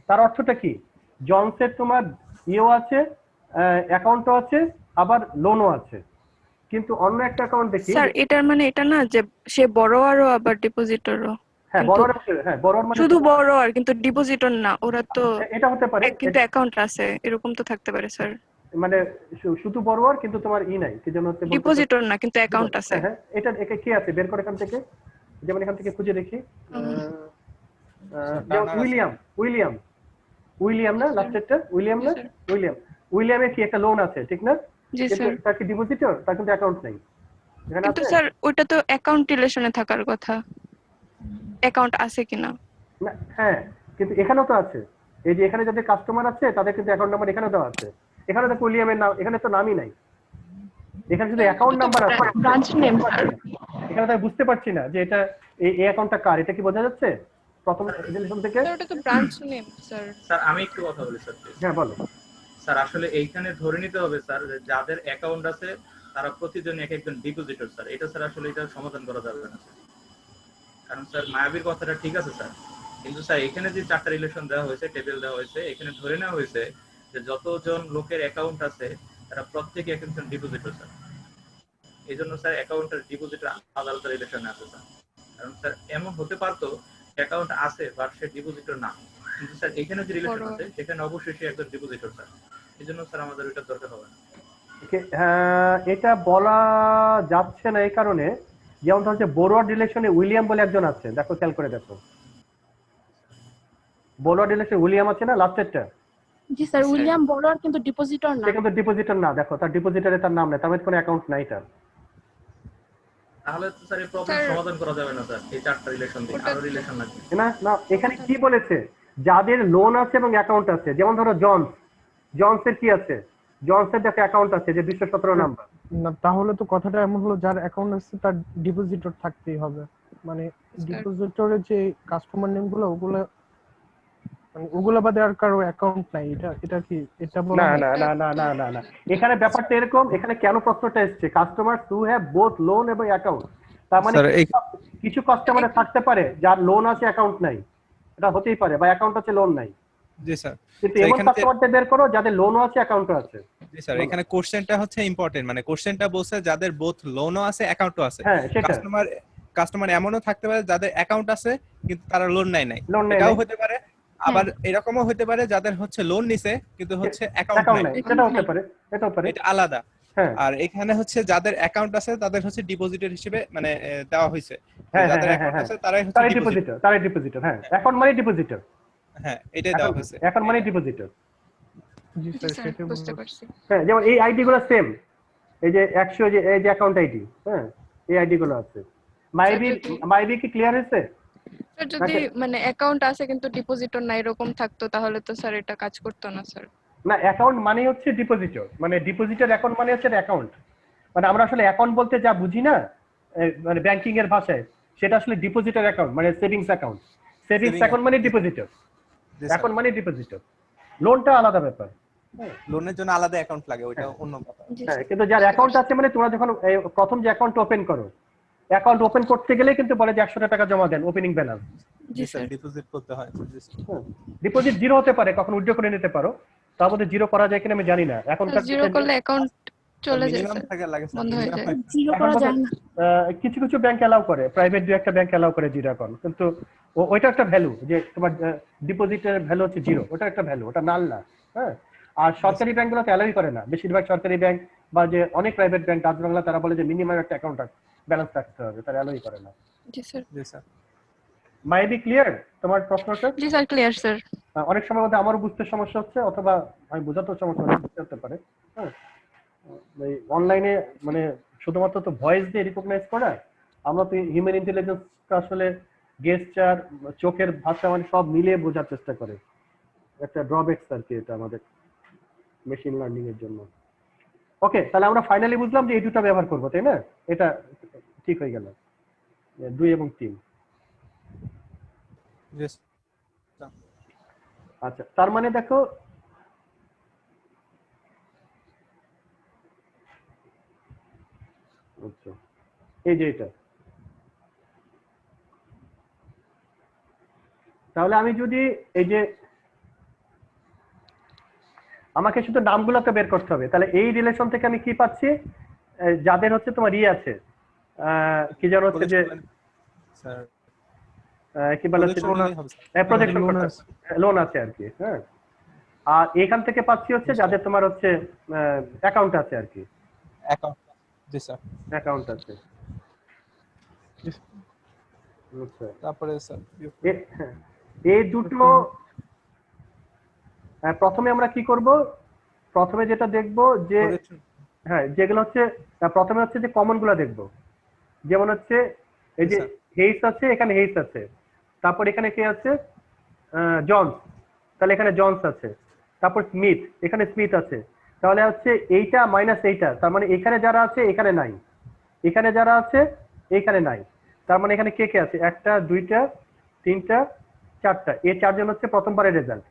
A: তার অর্থটা কি? জনসের তোমার ইয়েও আছে, অ্যাকাউন্টও আছে, আবার লোনও আছে, কিন্তু অন্য একটা অ্যাকাউন্ট দেখি।
D: স্যার এটার মানে এটা না যে সে বড়োয়ারও আবার ডিপোজিটরও।
A: হ্যাঁ বড় মানে
D: শুধু বড়োয়ার কিন্তু ডিপোজিটর না, ওরা তো
A: এটা হতে পারে,
D: কিন্তু অ্যাকাউন্ট আছে, এরকম তো থাকতে পারে স্যার।
A: মানে শুধু বড়োয়ার কিন্তু তোমার নাই, কি যেন হচ্ছে
D: ডিপোজিটর না কিন্তু অ্যাকাউন্ট আছে।
A: হ্যাঁ এটা কি আছে বের করে এখান থেকে, যেমন এখান থেকে খুঁজে দেখি। উইলিয়াম না, লাস্টেরটা উইলিয়াম না, উইলিয়ামের কি একটা লোন আছে, ঠিক না?
D: জি স্যার,
A: তার কি ডিপোজিটর? তার কিন্তু অ্যাকাউন্ট নাই এখানে
D: কিন্তু
A: আছে।
D: স্যার ওটা তো অ্যাকাউন্ট রিলেশনে থাকার কথা, অ্যাকাউন্ট আছে কিনা।
A: না হ্যাঁ, কিন্তু এখানেও তো আছে, এই যে এখানে যাদের কাস্টমার আছে তাদের কিন্তু অ্যাকাউন্ট নাম্বার এখানে দেওয়া আছে। এখানে তো উইলিয়ামের নাম, এখানে তো নামই নাই, এখানে শুধু অ্যাকাউন্ট নাম্বার আছে।
D: Branch name sir.
A: এখানে তাই বুঝতে পারছি না যে এটা এই অ্যাকাউন্টটা কার, এটা কি বোঝা যাচ্ছে প্রথম রিলেশন থেকে?
D: স্যার ওটা তো ব্রাঞ্চ নেম স্যার।
C: স্যার আমি একটু কথা বলি স্যার প্লিজ।
A: হ্যাঁ বলো।
C: স্যার আসলে এইখানে ধরে নিতে হবে স্যার যে যাদের অ্যাকাউন্ট আছে তারা প্রতিদিন এক একজন ডিপোজিটর স্যার, এটা স্যার আসলে এটা সমাধান করা যাবে না স্যার। কারণ স্যার মায়াবীর কথাটা ঠিক আছে স্যার, কিন্তু স্যার এখানে যে 4টা রিলেশন দেওয়া হয়েছে, টেবিল দেওয়া হয়েছে, এখানে ধরে নেওয়া হয়েছে যে যতজন লোকের অ্যাকাউন্ট আছে তারা প্রত্যেকে এক একজন ডিপোজিটর স্যার। এই জন্য স্যার অ্যাকাউন্টের ডিপোজিটর আলাদা আলাদা রিলেশনে আছে স্যার। কারণ স্যার এমন হতে পারতো অ্যাকাউন্ট আছে বাট সে ডিপোজিটর না, কিন্তু স্যার এখানে যে রিলেশন আছে সেখানে অবশ্যই সে একজন ডিপোজিটর স্যার। এই জন্য স্যার আমাদের ওইটার দরকার হবে না।
A: এটা বলা যাচ্ছে না এই কারণে, যেমন ধর যে বড়ুয়ার রিলেশনে উইলিয়াম বলে একজন আছে, দেখো খেয়াল করে দেখো, বড়ুয়ার রিলেশনে উইলিয়াম আছে না লাস্টেরটা?
F: জি স্যার, উইলিয়াম বড়ুয়ার কিন্তু ডিপোজিটর না।
A: সে কিন্তু ডিপোজিটর না, দেখো তার ডিপোজিটরে তার নাম নেই, তার মানে কোনো অ্যাকাউন্ট নাই তার।
C: তাহলে তো স্যার এই প্রবলেম সমাধান করা যাবে না স্যার, এই 4টা রিলেশন দিয়ে আরো রিলেশন লাগবে
A: না। না এখানে কি বলেছে, যাদের লোন আছে এবং অ্যাকাউন্ট আছে, যেমন ধরো জনসের কি আছে, জনসের দেখো অ্যাকাউন্ট আছে যে 217 নাম্বার।
B: না তাহলে তো কথাটা এমন হলো যার অ্যাকাউন্ট আছে তার ডিপোজিটর থাকতেই হবে, মানে ডিপোজিটরের যে কাস্টমার নেম গুলো ওগুলো মানে ওগুলো বাদে আর কারো অ্যাকাউন্ট নাই, এটা কি এটা বলা
A: না
B: হয়?
A: না না না না না না এখানে ব্যাপারটা এরকম, এখানে কেন প্রশ্নটা এসেছে, customer who have both loan এবং অ্যাকাউন্ট, তার মানে কিছু কাস্টমারে থাকতে পারে যার লোন আছে অ্যাকাউন্ট নাই, এটা হতেই পারে, বা অ্যাকাউন্ট আছে লোন নাই।
E: জি স্যার,
A: কিন্তু এমন কাস্টমারদের বের করো যাদের লোনও আছে অ্যাকাউন্টও আছে।
E: জি স্যার, এখানে কোশ্চেনটা হচ্ছে ইম্পর্টেন্ট, মানে কোশ্চেনটা বলছে যাদের বোথ লোনও আছে অ্যাকাউন্টও আছে।
A: হ্যাঁ সেটা,
E: কাস্টমার এমনও থাকতে পারে যাদের অ্যাকাউন্ট আছে কিন্তু তারা লোন নাই, এটাও হতে পারে। আবার এরকমও হতে পারে যাদের হচ্ছে লোন নিছে কিন্তু হচ্ছে অ্যাকাউন্ট নাই,
A: এটা হতে পারে, এটাও পারে,
E: এটা আলাদা। আর এখানে হচ্ছে যাদের অ্যাকাউন্ট আছে তাদের হচ্ছে ডিপোজিটর হিসেবে মানে দেওয়া হয়েছে, যাদের অ্যাকাউন্ট আছে তারাই হচ্ছে ডিপোজিটর,
A: তারাই ডিপোজিটর। হ্যাঁ অ্যাকাউন্ট মানে ডিপোজিটর,
E: হ্যাঁ এটাই দেওয়া হয়েছে,
A: অ্যাকাউন্ট মানে ডিপোজিটর।
B: জি স্যার সেটা
D: বুঝতে পারছি।
A: হ্যাঁ যেমন এই আইডি গুলো সেম, এই যে 100 যে এই যে অ্যাকাউন্ট আইডি, হ্যাঁ এই আইডি গুলো আছে। মাইবি কি ক্লিয়ার হয়েছে?
D: স্যার যদি মানে অ্যাকাউন্ট আছে কিন্তু ডিপোজিটর নাই এরকম থাকতো তাহলে তো স্যার এটা কাজ করতো না স্যার।
A: না অ্যাকাউন্ট মানে হচ্ছে ডিপোজিটর, মানে ডিপোজিটর অ্যাকাউন্ট মানে হচ্ছে অ্যাকাউন্ট, মানে আমরা আসলে অ্যাকাউন্ট বলতে যা বুঝি না মানে ব্যাংকিং এর ভাষায়, সেটা আসলে ডিপোজিটর অ্যাকাউন্ট মানে সেভিংস অ্যাকাউন্ট। সেভিংস অ্যাকাউন্ট মানে ডিপোজিটর, অ্যাকাউন্ট মানে ডিপোজিটর, লোনটা আলাদা ব্যাপার।
E: লোনের জন্য আলাদা অ্যাকাউন্ট লাগে, ওইটা অন্য কথা।
A: হ্যাঁ কিন্তু যার অ্যাকাউন্ট আছে মানে তোমরা যখন প্রথম যে অ্যাকাউন্ট ওপেন করো, অ্যাকাউন্ট ওপেন করতে গেলে কিন্তু বলে যে 100 টাকা জমা দেন ওপেনিং ব্যালেন্স।
E: জি স্যার, ডিপোজিট করতে হয়।
A: ডিপোজিট জিরো হতে পারে, কখন উইথড্র করে নিতে পারো, তার মধ্যে জিরো করা যায় কিনা আমি জানি না। এখনকার
D: জিরো করলে অ্যাকাউন্ট চলে যায়
E: মিনিমাম টাকা লাগে স্যার,
D: বন্ধ হয়ে যায়।
F: জিরো করা যায় না।
A: কিছু কিছু ব্যাংক অ্যালাউ করে, প্রাইভেট দু একটা ব্যাংক অ্যালাউ করে জিরো অ্যাকাউন্ট, কিন্তু ওইটা একটা ভ্যালু যে তোমার ডিপোজিটের ভ্যালু হচ্ছে জিরো, ওটা একটা ভ্যালু, ওটা নাল না। হ্যাঁ আর সরকারি ব্যাংকগুলোতে অ্যালাউই করে না, বেশিরভাগ সরকারি ব্যাংক বা যে অনেক প্রাইভেট ব্যাংক ডাচ বাংলা তারা বলে যে মিনিমাম একটা অ্যাকাউন্ট ব্যালেন্স রাখতে হবে, তারা অ্যালাউই করে না।
D: জি স্যার।
E: জি স্যার,
A: মাইবি ক্লিয়ার তোমার প্রশ্নটা?
D: জি স্যার ক্লিয়ার স্যার।
A: অনেক সময় মধ্যে আমারও বুঝতে সমস্যা হচ্ছে, অথবা আমি বোঝাতেও সমস্যা হতে পারে। হ্যাঁ অনলাইনে মানে শুধুমাত্র তো ভয়েস দিয়ে রিকগনাইজ করা, আমরা তো হিউম্যান ইন্টেলিজেন্সটা আসলে গেস্টার, চোখের ভাষা মানে সব মিলিয়ে বোঝার চেষ্টা করে, একটা ড্রব্যাকস আর কি এটা আমাদের মেশিন লার্নিং এর জন্য। ওকে তাহলে আমরা ফাইনালি বুঝলাম যে এই দুটো ব্যবহার করবো, তাই না? এটা ঠিক হয়ে গেল, 2 এবং 3। আচ্ছা তার মানে দেখো আচ্ছা এই যে এটা, তাহলে আমি যদি এই যে আমাকে শুধু নামগুলোকে বের করতে হবে, তাহলে এই রিলেশন থেকে আমি কি পাচ্ছি, যাদের হচ্ছে তোমার আছে কি যেন হচ্ছে যে কি বলে প্রজেকশন লোন আছে আর কি। হ্যাঁ আর এখান থেকে পাচ্ছি হচ্ছে যাদের তোমার হচ্ছে অ্যাকাউন্ট আছে আর কি,
E: অ্যাকাউন্ট। জি স্যার,
A: অ্যাকাউন্ট আছে।
E: তারপরে স্যার
A: এই দুটো প্রথমে আমরা কি করব, প্রথমে যেটা দেখব যে হ্যাঁ যেগুলো হচ্ছে প্রথমে হচ্ছে যে কমন গুলা দেখব, যেমন হচ্ছে এই যে হেইস আছে, এখানে হেইস আছে, তারপর এখানে কে আছে জনস, তাহলে এখানে জনস আছে। তারপর স্মিথ, এখানে স্মিথ আছে। তাহলে হচ্ছে এইটা মাইনাস এইটা, তার মানে এখানে যারা আছে এখানে নাই, এখানে যারা আছে এখানে নাই। তার মানে এখানে কে কে আছে, একটা দুইটা তিনটা চারটা, এই চারজন হচ্ছে প্রথমবারের রেজাল্ট,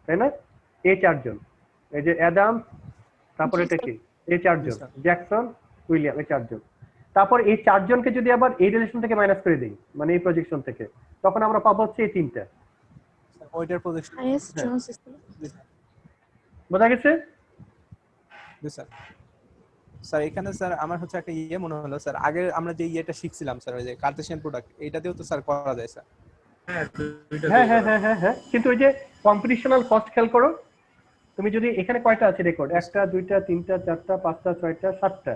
A: তাই না? এই চারজন, এই যে অ্যাডাম, তারপর
F: জি
A: এটা
F: স্যার।
A: কি, এই চারজন,
E: স্যার।
A: জ্যাকসন, উইলিয়াম, এই চারজন। তারপর এই চারজনকে যদি আবার এই রিলেশন থেকে মাইনাস করে দিই, মানে এই প্রজেকশন থেকে, তখন আমরা পাবো হচ্ছে এই তিনটা।
E: ওইটার প্রজেকশন।
F: হাইয়েস্ট
A: হ্যাঁ।
F: জোনস
A: বোঝা গেছে?
E: জি স্যার। স্যার এখানে স্যার আমার হচ্ছে একটা মনে হলো স্যার, আগে আমরা যে ইয়েটা শিখছিলাম স্যার, ওই যে কার্টেসিয়ান প্রোডাক্ট, এইটাতেও তো স্যার করা যায় স্যার।
C: হ্যাঁ দুইটা
A: হ্যাঁ
C: দিয়ে
A: হ্যাঁ
C: করা
A: হ্যাঁ হ্যাঁ হ্যাঁ, কিন্তু ওই যে কম্পিটিশনাল কস্ট খেয়াল করো, তুমি যদি এখানে কয়টা আছে রেকর্ড, একটা দুইটা তিনটা চারটা পাঁচটা ছয়টা সাতটা,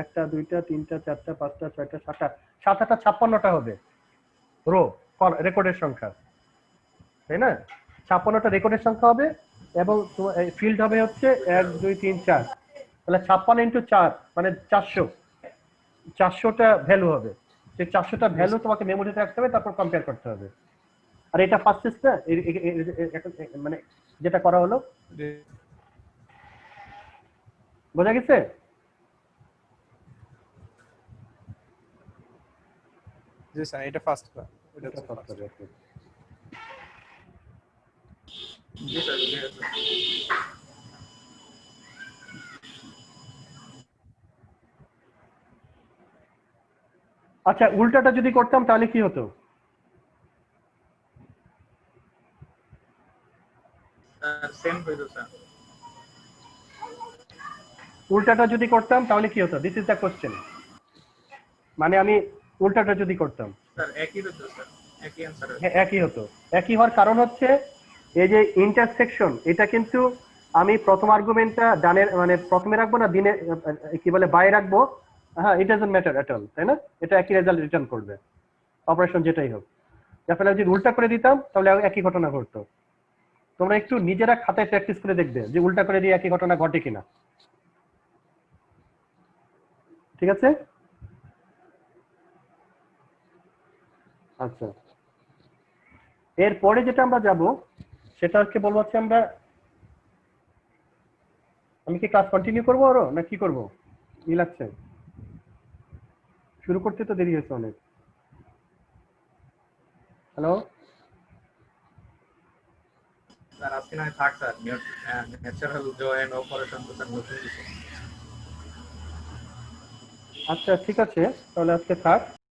A: একটা দুইটা তিনটা চারটা পাঁচটা ছয়টা সাতটা, সাত আটটা 56টা হবে রো রেকর্ডের সংখ্যা, তাই না? 56টা রেকর্ডের সংখ্যা হবে, এবং ফিল্ড হবে হচ্ছে 1 2 3 4, তাহলে 56 ইন্টু 4 মানে 400টা ভ্যালু হবে। সেই 400টা ভ্যালু তোমাকে মেমোরিতে রাখতে হবে, তারপর কম্পেয়ার করতে হবে। আর এটা ফার্স্ট স্টেপ, মানে যেটা করা হলো, বোঝা গেছে?
E: জি স্যার, এটা ফার্স্ট এটা
A: এটা
E: হচ্ছে
A: first
E: first।
A: হবে, okay।
C: জি স্যার বুঝে গেছে।
A: আচ্ছা, উল্টাটা যদি করতাম তাহলে কি হতো?
C: সেম হইতো স্যার।
A: উল্টাটা যদি করতাম তাহলে কি হতো? This is the question. মানে আমি উল্টাটা যদি করতাম,
C: স্যার একই হতো স্যার, একই অ্যান্সার।
A: হ্যাঁ একই হতো। একই হওয়ার কারণ হচ্ছে এই যে ইন্টারসেকশন, এটা কিন্তু আমি প্রথম আর্গুমেন্টটা ডানের মানে প্রথমে রাখবো না দিনে কি বলে বাই রাখবো, হ্যাঁ it doesn't matter at all, তাই না? এটা একই রেজাল্ট রিটার্ন করবে, অপারেশন যেটাই হোক। যার ফলে যদি উল্টা করে দিতাম তাহলে একই ঘটনা ঘটতো। তোমরা একটু নিজেরা খাতায় প্র্যাকটিস করে দেখবে যে উল্টা করে দিয়ে একই ঘটনা ঘটে কিনা, ঠিক আছে? আচ্ছা, এরপরে যেটা আমরা যাব সেটা হচ্ছে বলবো হচ্ছে আমরা, আমি কি ক্লাস কন্টিনিউ করবো আরো না কি করবো, কি লাগছে? শুরু করতে তো দেরি হয়েছে অনেক। হ্যালো,
C: স্যার আজকে নয় থাক স্যার, ন্যাচারাল জয়েন্ট অপারেশন তো স্যার নতুন কিছু।
A: আচ্ছা ঠিক আছে, তাহলে আজকে থাক।